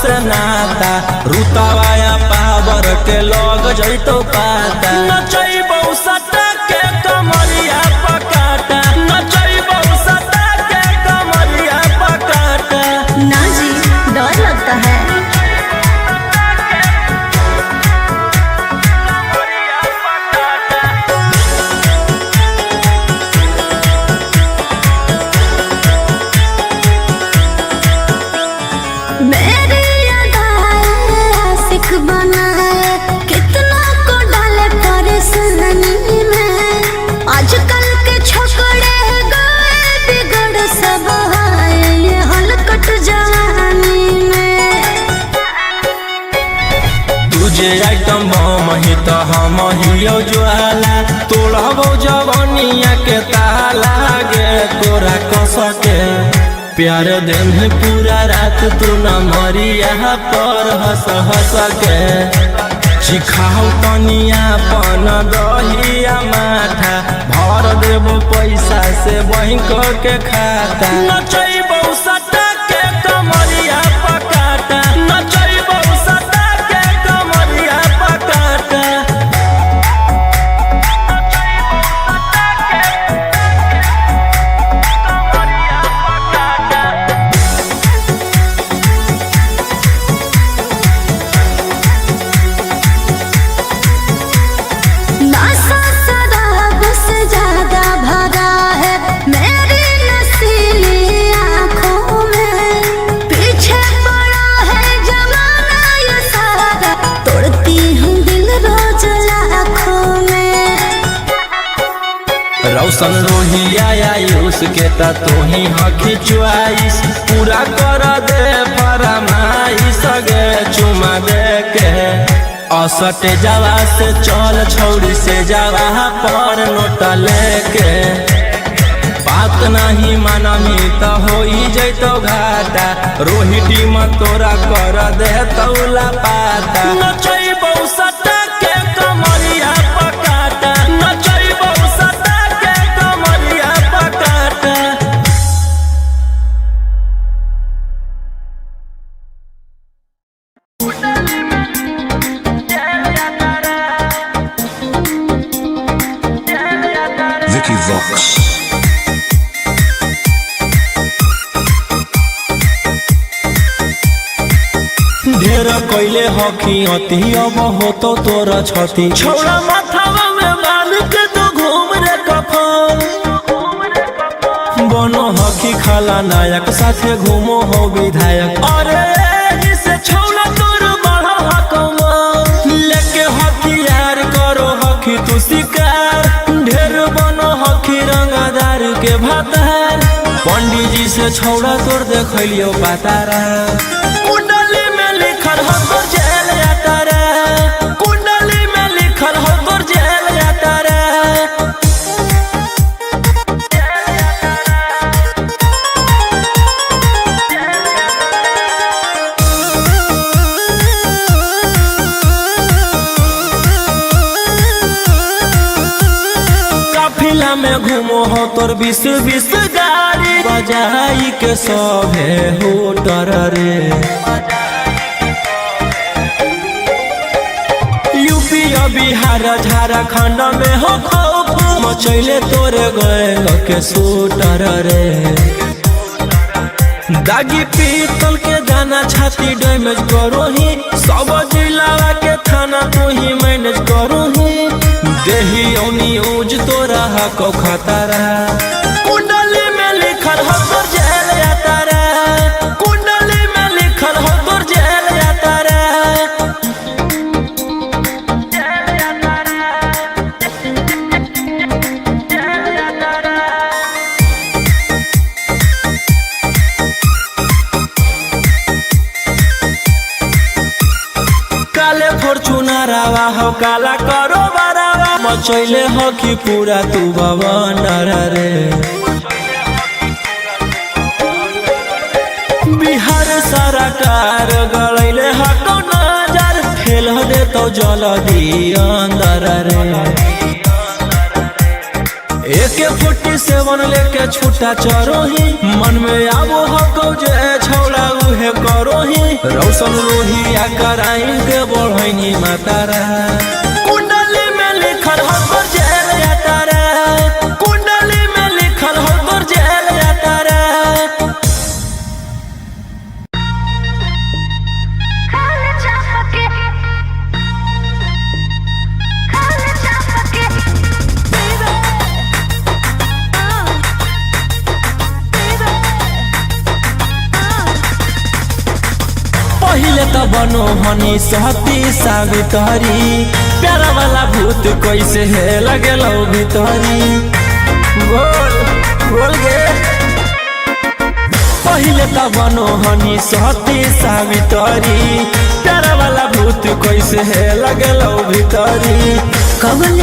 से नाता रुतवाया पावर के लोग जैतो पाता नचैबौ सटा के कमरिया पकाटा नचैबौ सटा के कमरिया पकाटा ना जी डर लगता है आजकल के छोकरे गए बिगड़ सब ये हलकट जवानी में तुझे आइटम बम ही तो हम हियो ज्वाला तोड़बौ जवानिया के ताला गे तोरा कस के प्यार दिन पूरा रात तू न मरिया पर हंस हंस के सिखाओ तनिया पन दहिया माथा भर देबो पैसा से बैंक के खाता नचैबौ सटा के कमरिया पकाटा नचैबौ सटा के कमरिया पकाटा रौशन रोहिया आयुष के ता तोही हकी च्वाइस पूरा कर दे फरमाइश गे चुमा दे के असटे जावा से चल छौड़ी से जावा पर नोट लेके नहीं मानमी त होई जैतो घाटा रोहिटी में तोरा कर दे तौला पाता नचैबौ सटा के कमरिया पकाटा नचैबौ सटा के कमरिया पकाटा। Vicky Vox. ढेर कैले हकी अति अब होतो तोरा छती छौड़ा माथावा में बांध के तो घूम रे कफन बनो हकी खाला नायक साथे घूमो हो विधायक अरे इसे छौड़ा तोर बड़ा हकमा लेके हकी यार करो हकी तू शिकार ढेर बनो हकी रंगदार के भातार पंडित जी से छौड़ा तोर देखलियो पातारा कुंडली में लिखल हो तोर जेल जाता रे कुंडली में लिखल हो तोर जेल जाता रे। काफिला में घूमो हो तोर 20 गाड़ी बजाई के सभे होटर रे यूपी बिहार झारखंड में हो खौफ मचैले तोरे गए के शूटर रे दागी पीतल के दाना छाती डैमेज करो ही सब जिला के थाना तू ही मैनेज करो ही देही औनी ऊज तोरा को खतरा कुंडली में लिखल हो तोर जेल जाता रे कुंडली में लिखल हो तोर जेल जाता रे। काले फॉर्च्यूनरवा हो काला करो बरावा मचैले हो कि पूरा तू बवंडर रे बिहार सरकार गलैले हको नजर फेल दे तो जल्दी अंदर रे AK-47 लेके छूटा चरोही मन में आबो हको जे छौड़ा उहे करोही रौशन लोहिया कराइन के बढ़ैनी मातारा कुंडली में लिखल हो तोर जेल जाता रे कुंडली में लिखल हो तोर जेल जाता रे। पहिले त बनो हनी सहती सावित्री प्यारा वाला भूत कैसे है लगेलो भितरी बोल बोल गे पहिले त बनो हनी सहती सावित्री प्यारा वाला भूत कैसे है लगेलो भितरी कवल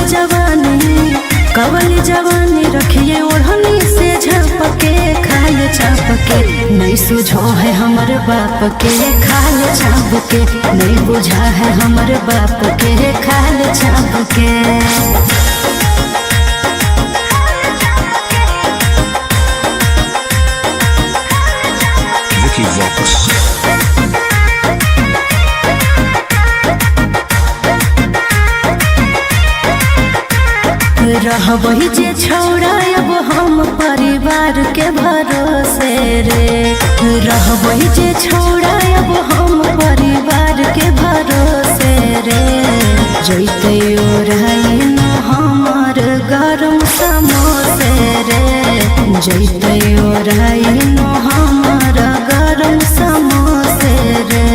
जवानी रखिए ओढ़नी से झपके खाए छापके नहीं सुझो है हमर बाप के खाए छापके नहीं बुझा है हमर बाप के खाए छापके। Vicky Vox. रहबही जे छौड़ा अब हम परिवार के भरोसे रे रहबही जे छौड़ा अब हम परिवार के भरोसे रे जैते ओढ़ाइन हमर गरम समोसे रे जैते ओढ़ाइन हमर गरम समोसे रे।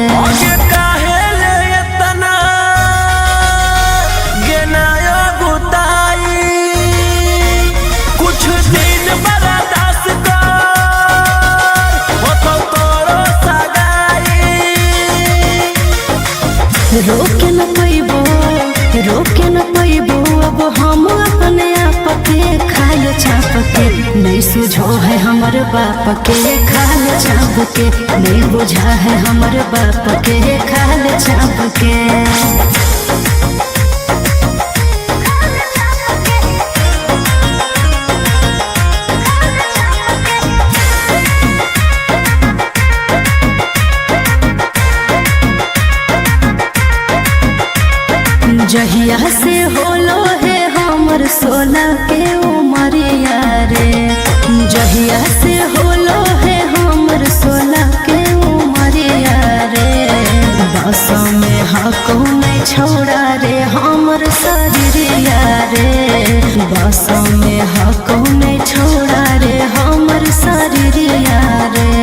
रोके न पैबो अब हम अपने आप के खाए छापके नहीं सुझो बाप के खाल चाप के, नहीं बुझा है हमर बाप के खाल चाप के। जहिया से होलो है हमर 16 के उमरिया रे, जहिया से होलो है हमर 16 के उमरिया रे। बस में हको नहीं छोड़ा रे हमर शरीरिया रे, बस में हको नहीं छोड़ा रे हमर शरीरिया रे।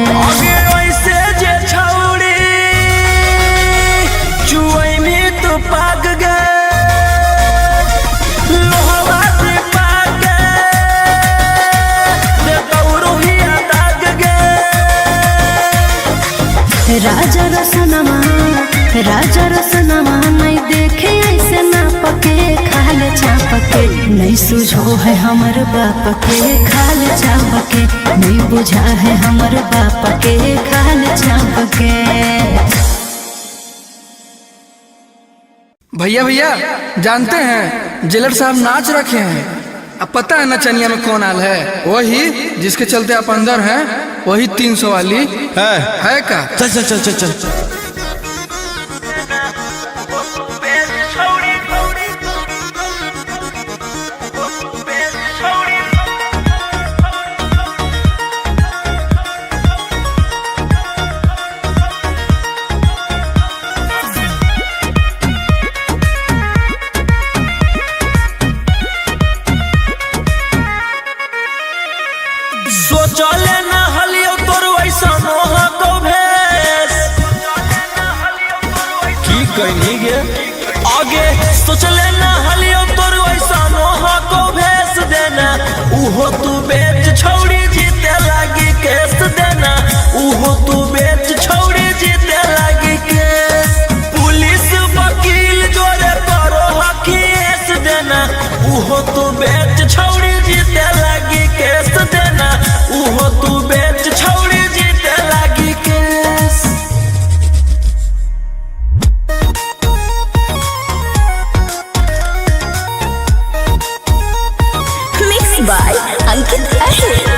राजा रसनमा नहीं देखे ऐसे ना पके खाल चाप के, नहीं सुझो है हमर बाप के खाल चाप के, नहीं बुझा है हमर बाप के खाल चाप के। भैया भैया जानते हैं जेलर साहब नाच रखे हैं, अब पता है नचनिया में कौन आल है? वही जिसके चलते आप अंदर हैं, वही 300 वाली है का? चल चल चल चल चल। सोचले ना हलियो तोर वैसा मोह को भेस की कहनी गे आगे, सोचले ना हलियो तोर वैसा मोह को भेस देना, उहो तू बेच छोड़ी जीते लागी केस देना, उहो तू बेच छोड़ी जीते लागी केस। पुलिस वकील जोरे करो हकीस देना, उहो तू बेच छोड़ी जीते लागी केस देना, उहो तू बेच छोड़ी जीते लागी केस। मिक्स बाय अंकित अहिर।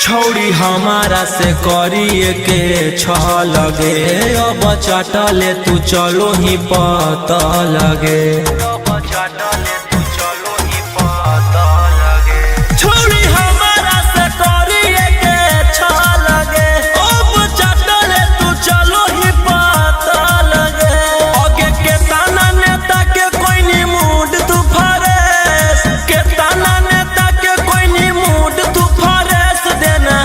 छौड़ी हमारा से करिए के छह लगे, अब चटले तू चलो ही पता लगे। छौड़ी हमारा से करिए के छह लगे, अब चटले तू चलो ही पता लगे। आगे के ताना नेता के कोई नी मूड तू फरेस, के ताना नेता के कोई नी मूड तू फरेस देना,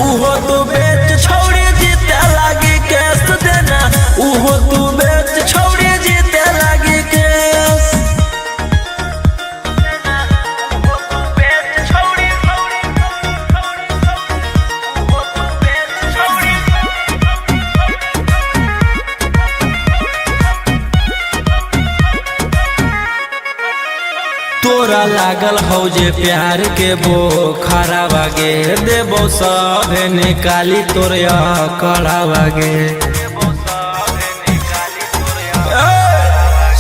उहो तू बेच छोड़ी जीते लागी केस देना, उहो तू बेच छोड़ी जीते लागी केस। तोरा लागल हौ जे प्यार के बोखरा बागे, देबो सभे निकाली तोरिया कड़ा बागे।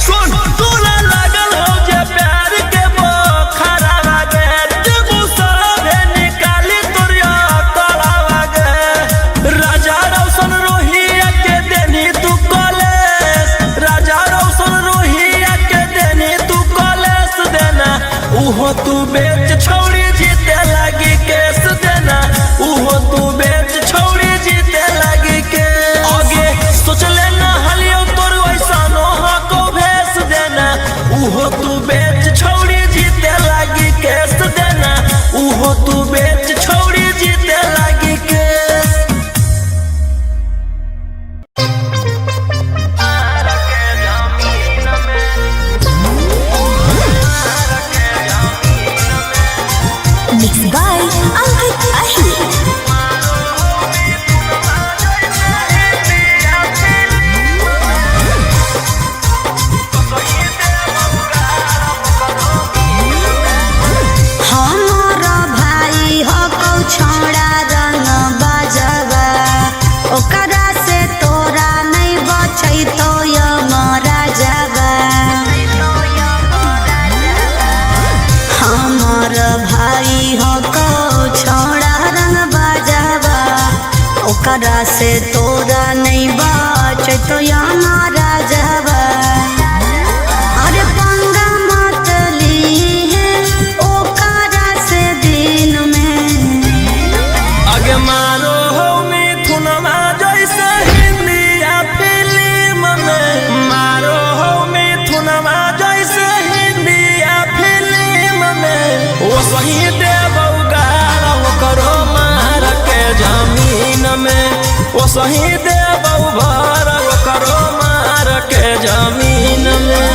सुन तोरा लागल हौ जे प्यार के बोखरा बागे, देबो सभे निकाली तोरिया कड़ा बागे। राजा रौशन रोहिया के देनी तू कॉलेज, राजा रौशन रोहिया के देनी तू कॉलेज देना, उहो तू बेच छोड़ी जीते लागी केस देना, उहो तू बेच छोड़ी जीते लागी केस। आगे से तोरा नहीं बाच तो हमारा जवा अरे पंगा मत ली है ओकरा से दिन में आगे मारो हो मिथुनमा जैसे हिंदी या फिल्म में मारो हो मिथुनमा जैसे हिंदी या फिल्म में वो सही देवौ गारा वो करो मार के जमीन में वो सही देवौ भर वो करो मार के जमीन में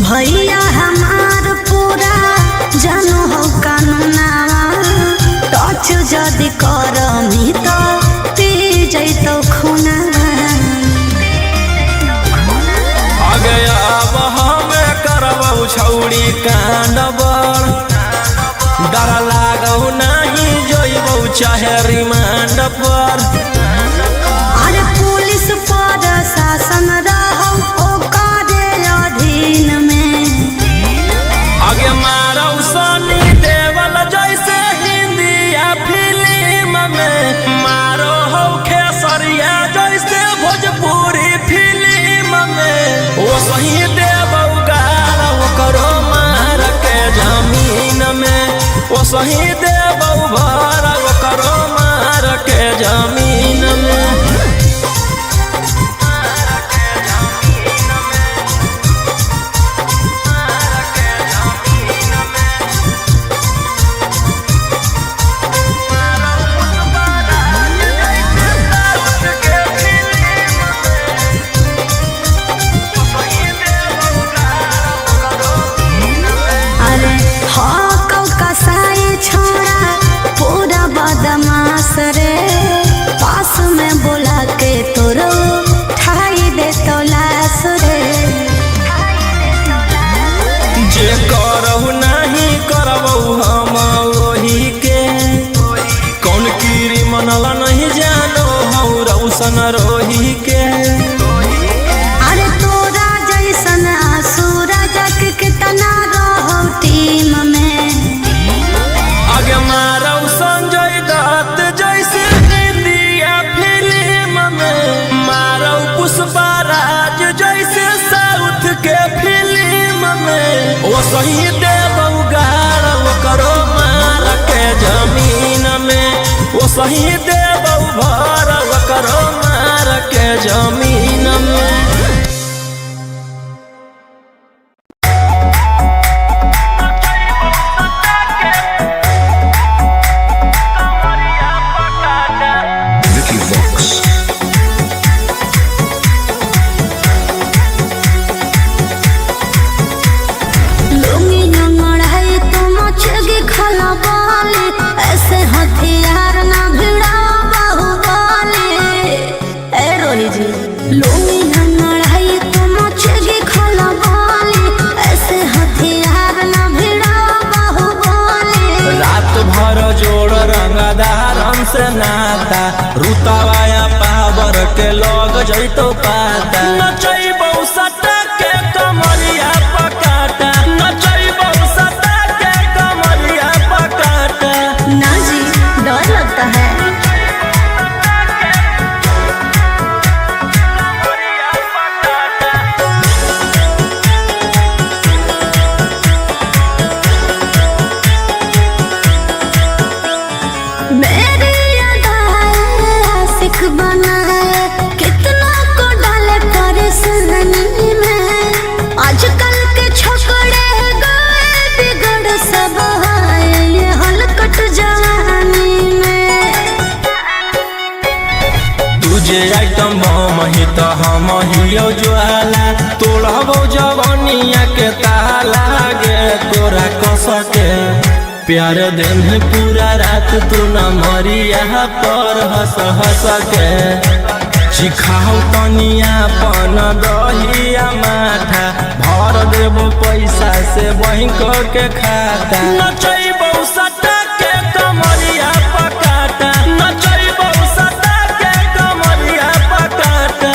भैया हमार पूरा जानो हो कानूनावा टच जदि करमी तो पी जैतो खूनावा आगे अब हमें करबौ छौड़ी कांडबर डर लागौ नहीं जोइबौ चाहे रिमांड पर अरे पुलिस पर शासन रहो ओकरे अधीन में आगे मारौ सनी देवल जैसे हिंदी या फिल्म में मारो हो खेसरिया जैसे भोजपुरी फिल्म में वो सही देवौ गारा वो करो मार के जमीन में वो सही देवौ भर वो करो मार के जमीन में अरे हाँ कौ कसाई छोड़ा पूरा बदमाश रे पास में बोला के तोरो ठाई दे तो लाश रे जे करहु नहीं करबौ हम वही के कौन कीरी मनला नहीं जानो हौ रौशन रोही के अरे तोरा जैसन सूरज कितना रहो टीम में आगे मारौ संजय दत्त जैसे हिंदी या फिल्म में मारौ पुष्पराज जैसे साउथ के फिल्म में वो सही देवौ गारा वो करो मार के जमीन में वो सही देवौ भर वो करो मार के जमीन में Vicky Vox. लुंगी नंगड़ाई तो मचेगी खला बाली ऐसे हथियार ना भिड़ा बाहुबली ए रोही जी लुंगी नंगड़ाई तो मचेगी खला बाली ऐसे हथियार ना भिड़ा बाहुबली रात भर जोड़ रंगदारन से नाता रुतावाया पावर के लोग जैतो पाता नचैबौ सटा के कमरिया पकाटा नचैबौ सटा के कमरिया पकाटा ना जी डर लगता है मेरी अदाएं आशिक बनाए कितना को डाले परेशानी में आजकल के छोकरे गए बिगड़ सब है ये हलकट जवानी में तुझे आइटम बम ही तो हम हियो ज्वाला तोड़बौ जवानिया के ताला गे तोरा कस के प्यार दिन पूरा रात तू न मरिया पर हंस हंस के सिखाओ तनिया पन दहिया माथा भर देबो पैसा से बैंक के खाता नचैबो सटा के कमरिया पकाता नचैबो सटा के कमरिया पकाता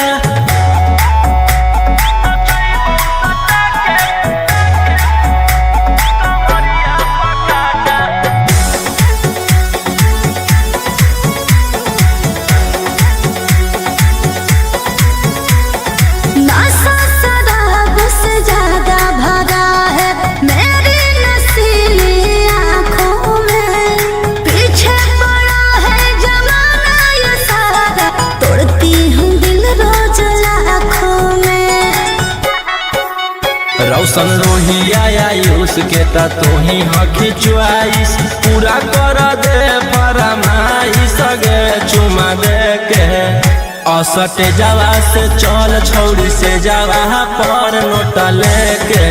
नशा शराब से ज्यादा भरा है मेरी नशीली आँखों में। पीछे पड़ा है जमाना ये सारा, तोड़ती हूँ दिल रोज लाखों में। रौशन रोहिया आयुष के ता तोही हकी च्वाइस पूरा कर दे फरमाइश गे चुमा दे के असटे जावा से चल छौड़ी से जावा पर नोट लेके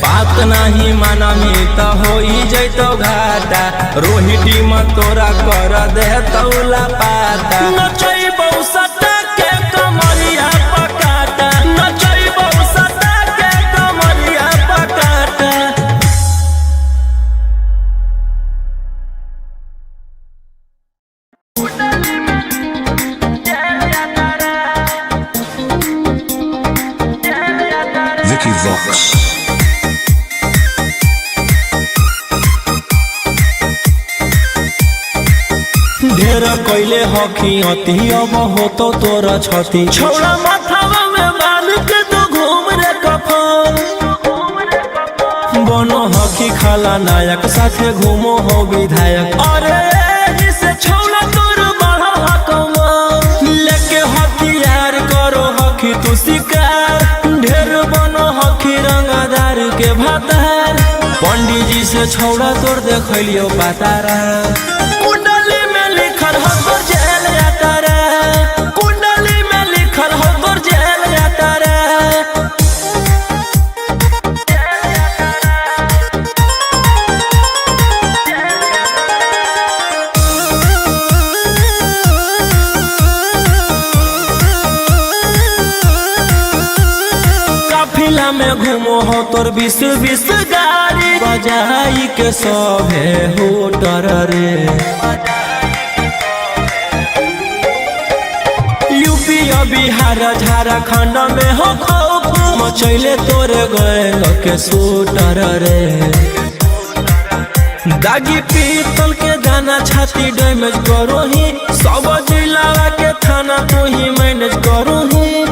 बात नहीं मानमी तो हो जैतो घाटा रोहिटी में तोरा कर दे तौला पाता नचैबो सटा के कमरिया पकाता नचैबो सटा के कमरिया पकाता Vicky Vox. ढेर कैले हकी अति अब हो तो तोरा छती छौड़ा माथावा में बांध के तो घूम रे कफन बनो हकी खाला नायक साथे घूमो हो विधायक अरे जिसे छौड़ा तोर बढ़ा हकमा लेके हथियार करो हकी तू शिकार ढेर बनो हकी रंगदार के भातार पंडित जी से छौड़ा तोर देखलियो पातारा कुंडली में लिखल हो तोर जेल जाता रे कुंडली में लिखल हो तोर जेल जाता रे काफिला में घूमो हो तोर 20 गाड़ी बजाई के सभे होटर रे यूपी और बिहार झारखंड में हो खौफ मचैले तोरे गैंग के शूटर रे दागी पीतल के दाना छाती डैमेज करो ही सब जिला के थाना तू ही मैनेज करो ही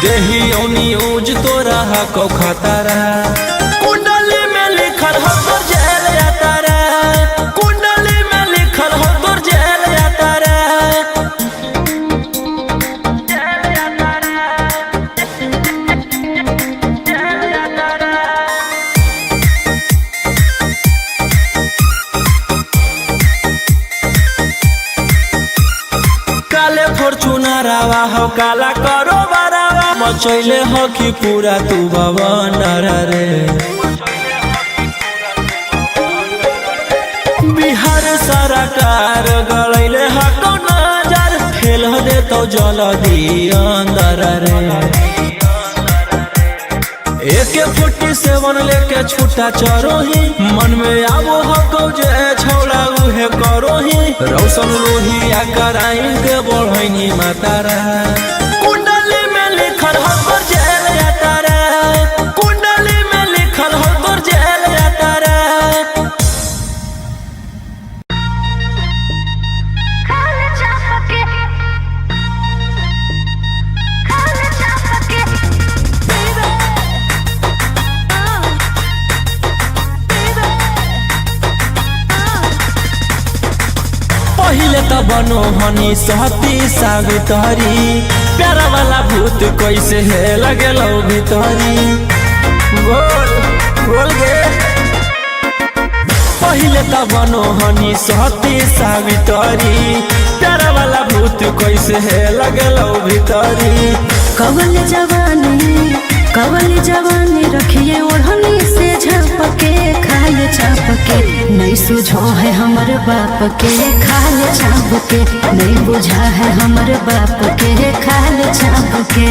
देही न्यूज तोरा को खतरा कुंडली में लिखल हो तोर जेल जाता रे कुंडली में लिखल हो तोर जेल जाता रे काले फॉर्च्यूनर आवा हो काला करो बरावा मचैले हो कि पूरा तू बवंडर रे बिहार सरकार गलैले हको नजर फेल दे तो जल्दी अंदर रे AK-47 लेके छूटा चरोही मन में आवो हको जे छौड़ा उहे करोही रौशन रोहिया कराई के बढ़ैनी मातारा कुंडली में लिखल हो तोर जेल जाता रे कुंडली में लिखल हो तोर जेल जाता रे पहिले त बनो हनी सहती सावित्री प्यारा वाला भूत कैसे है लगे लो भीतरी बोल बोल गे पहिले त बनो हनी सहती सावित्री प्यारा वाला भूत कैसे है लगे लो भीतरी कवल जवानी रखिए ओढ़नी से झपके खाए छाप के नहीं सुझो है हमर बाप के खाए छाप के नहीं बुझा है हमर बाप के खाए छाप के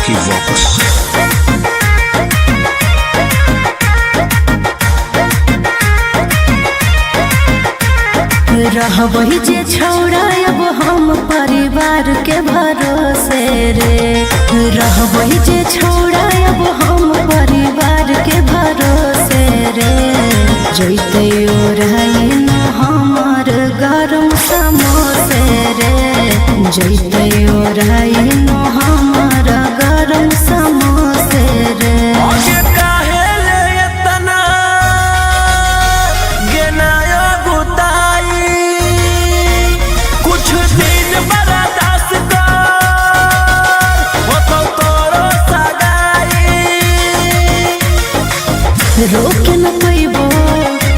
Vicky Vox. रहबही जे छौड़ा अब हम परिवार के भरोसे रे। रहबही जे छौड़ा अब हम परिवार के भरोसे रे। जैते ओराई न हमार गरम समोसे रे। जैते ओराई न हमार गरम समोसे रे।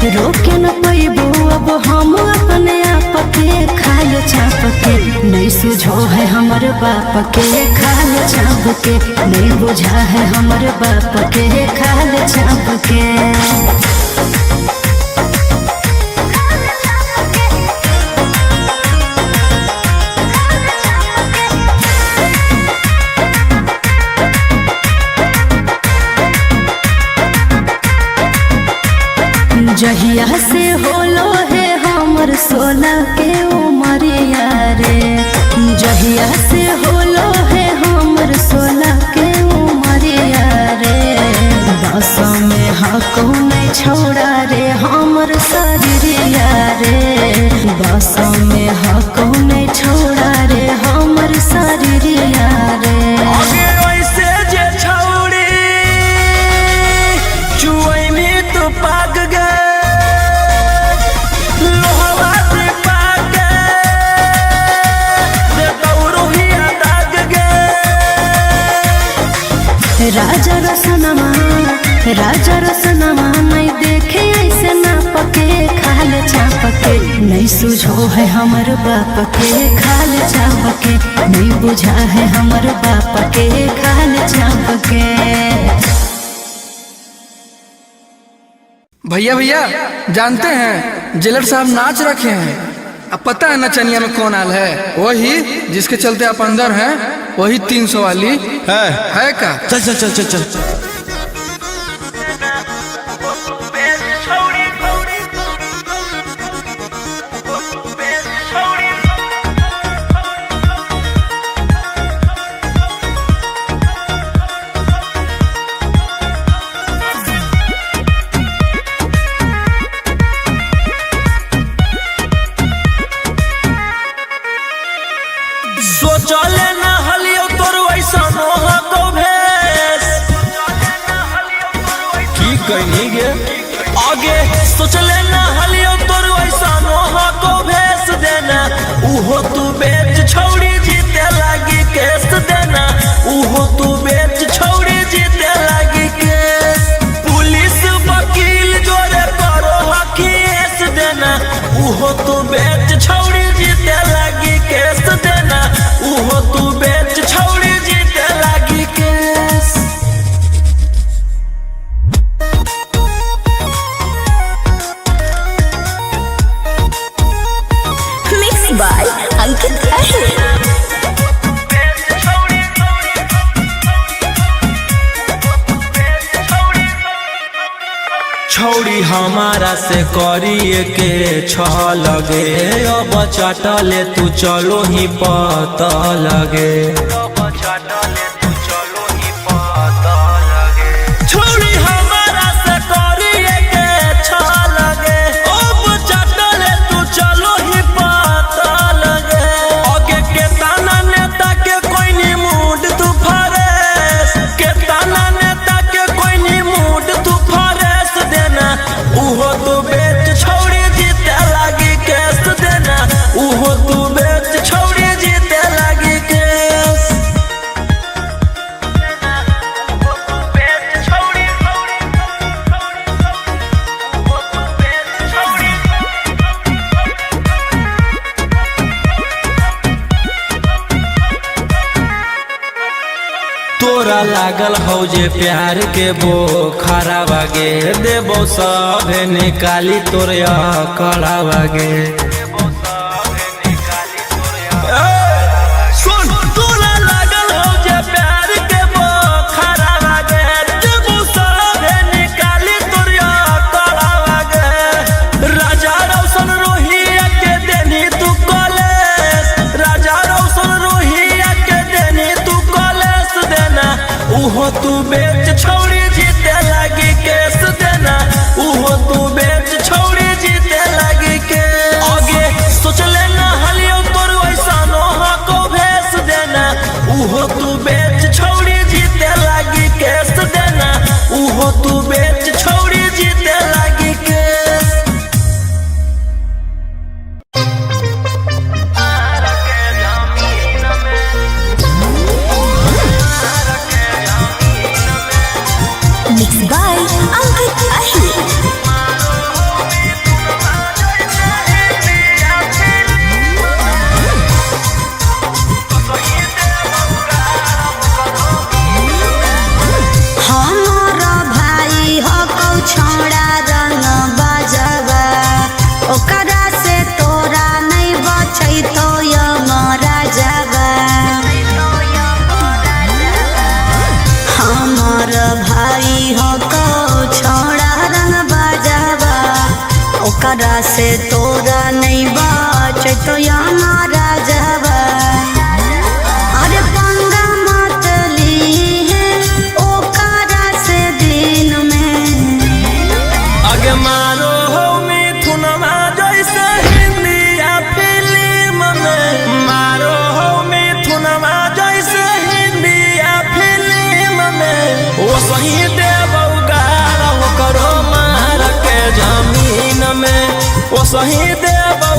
रोके न पैबो अब हम अपने आप के खाल छाप के। नहीं सुझो है हमर बाप के खाल छाप के। नहीं बुझा है हमर बाप के खाल छाप के। जहिया से होलो है हमर 16 के उमरिया रे। जहिया से होलो है हमर 16 के उमरिया रे। बस में हको नहीं छोड़ा रे हमर शरीरिया रे। बस में हको नहीं छोड़ा रे हमर शरीरिया रे। राजा रसनमा नहीं देखे ऐसे ना पके खाल छाप के। नहीं सुझो है हमर बाप के खाल छाप के। नहीं बुझा है हमर बाप के खाल छाप के। भैया भैया जानते हैं जेलर साहब नाच रखे हैं। अब पता है नचनिया में कौन आल है? वही जिसके चलते आप अंदर हैं। वही 300 वाली है का? चल चल चल चल चल। सोचले ना हलियो तोर वैसा नोहा को भेस की कहनी गे आगे। सोचले ना हलियो तोर वैसा नोहा को भेस देना। उहो तू बेच छौड़ी जीते लागी केस देना। उहो तू बेच छौड़ी जीते लागी केस। पुलिस वकील जोरे करो हकीस देना। उहो तू बेच छौड़ी जीते लागी केस देना। उहो तू बेच छौड़ी जीते लागी केस। मिक्स बाय अंकित अहिर। छौड़ी हमारा से करिए के छह लगे। अब चटले तू चलो ही पता लगे। छौड़ी हमारा से करिए के छह लगे। अब चटले तू चलो ही पता लगे। आगे के ताना नेता के कोई नी मूड तू फरेस। के ताना नेता के कोई नी मूड तू फरेस देना। उहो तू बेच छौड़ी जीते लागी केस देना। उहो तू बेच छौड़ी जीते लागी केस। तोरा लागल हो जे प्यार के बोखरा बागे। देबो सब निकाली तोरे कड़ा बागे। सुन तोरा लागल हो जे प्यार के उहो तू बेच छोड़ी जीते लगी केस देना, उहो तू बेच छोड़ी जीते लगी के आगे सोच लेना हलियो तोर वैसा नोहा को भेस देना, उहो तू बेच छोड़ी जीते लगी केस देना, उहो तू बेच छोड़ी जीते लगी केस। Mixed by Ankit Ahir. हमारा भाई हो कौ छोड़ा रंग बजवा, ओकरा से तोरा नहीं बचै तो यमरा जवा। हमार भाई हो कौ छोड़ा रंग बजवा, ओकरा से तोरा नहीं बचै तो यमरा जवा। अरे पंगा मत लीहे ओकरा से दिन में, आगे मारो हो मिथुनमा जैसे हिंदिया फिल्म में, मारो हो मिथुनमा जैसे हिंदिया फिल्म में, वो सही देबौ गारा करो मार के जमीन में, वो सही देबौ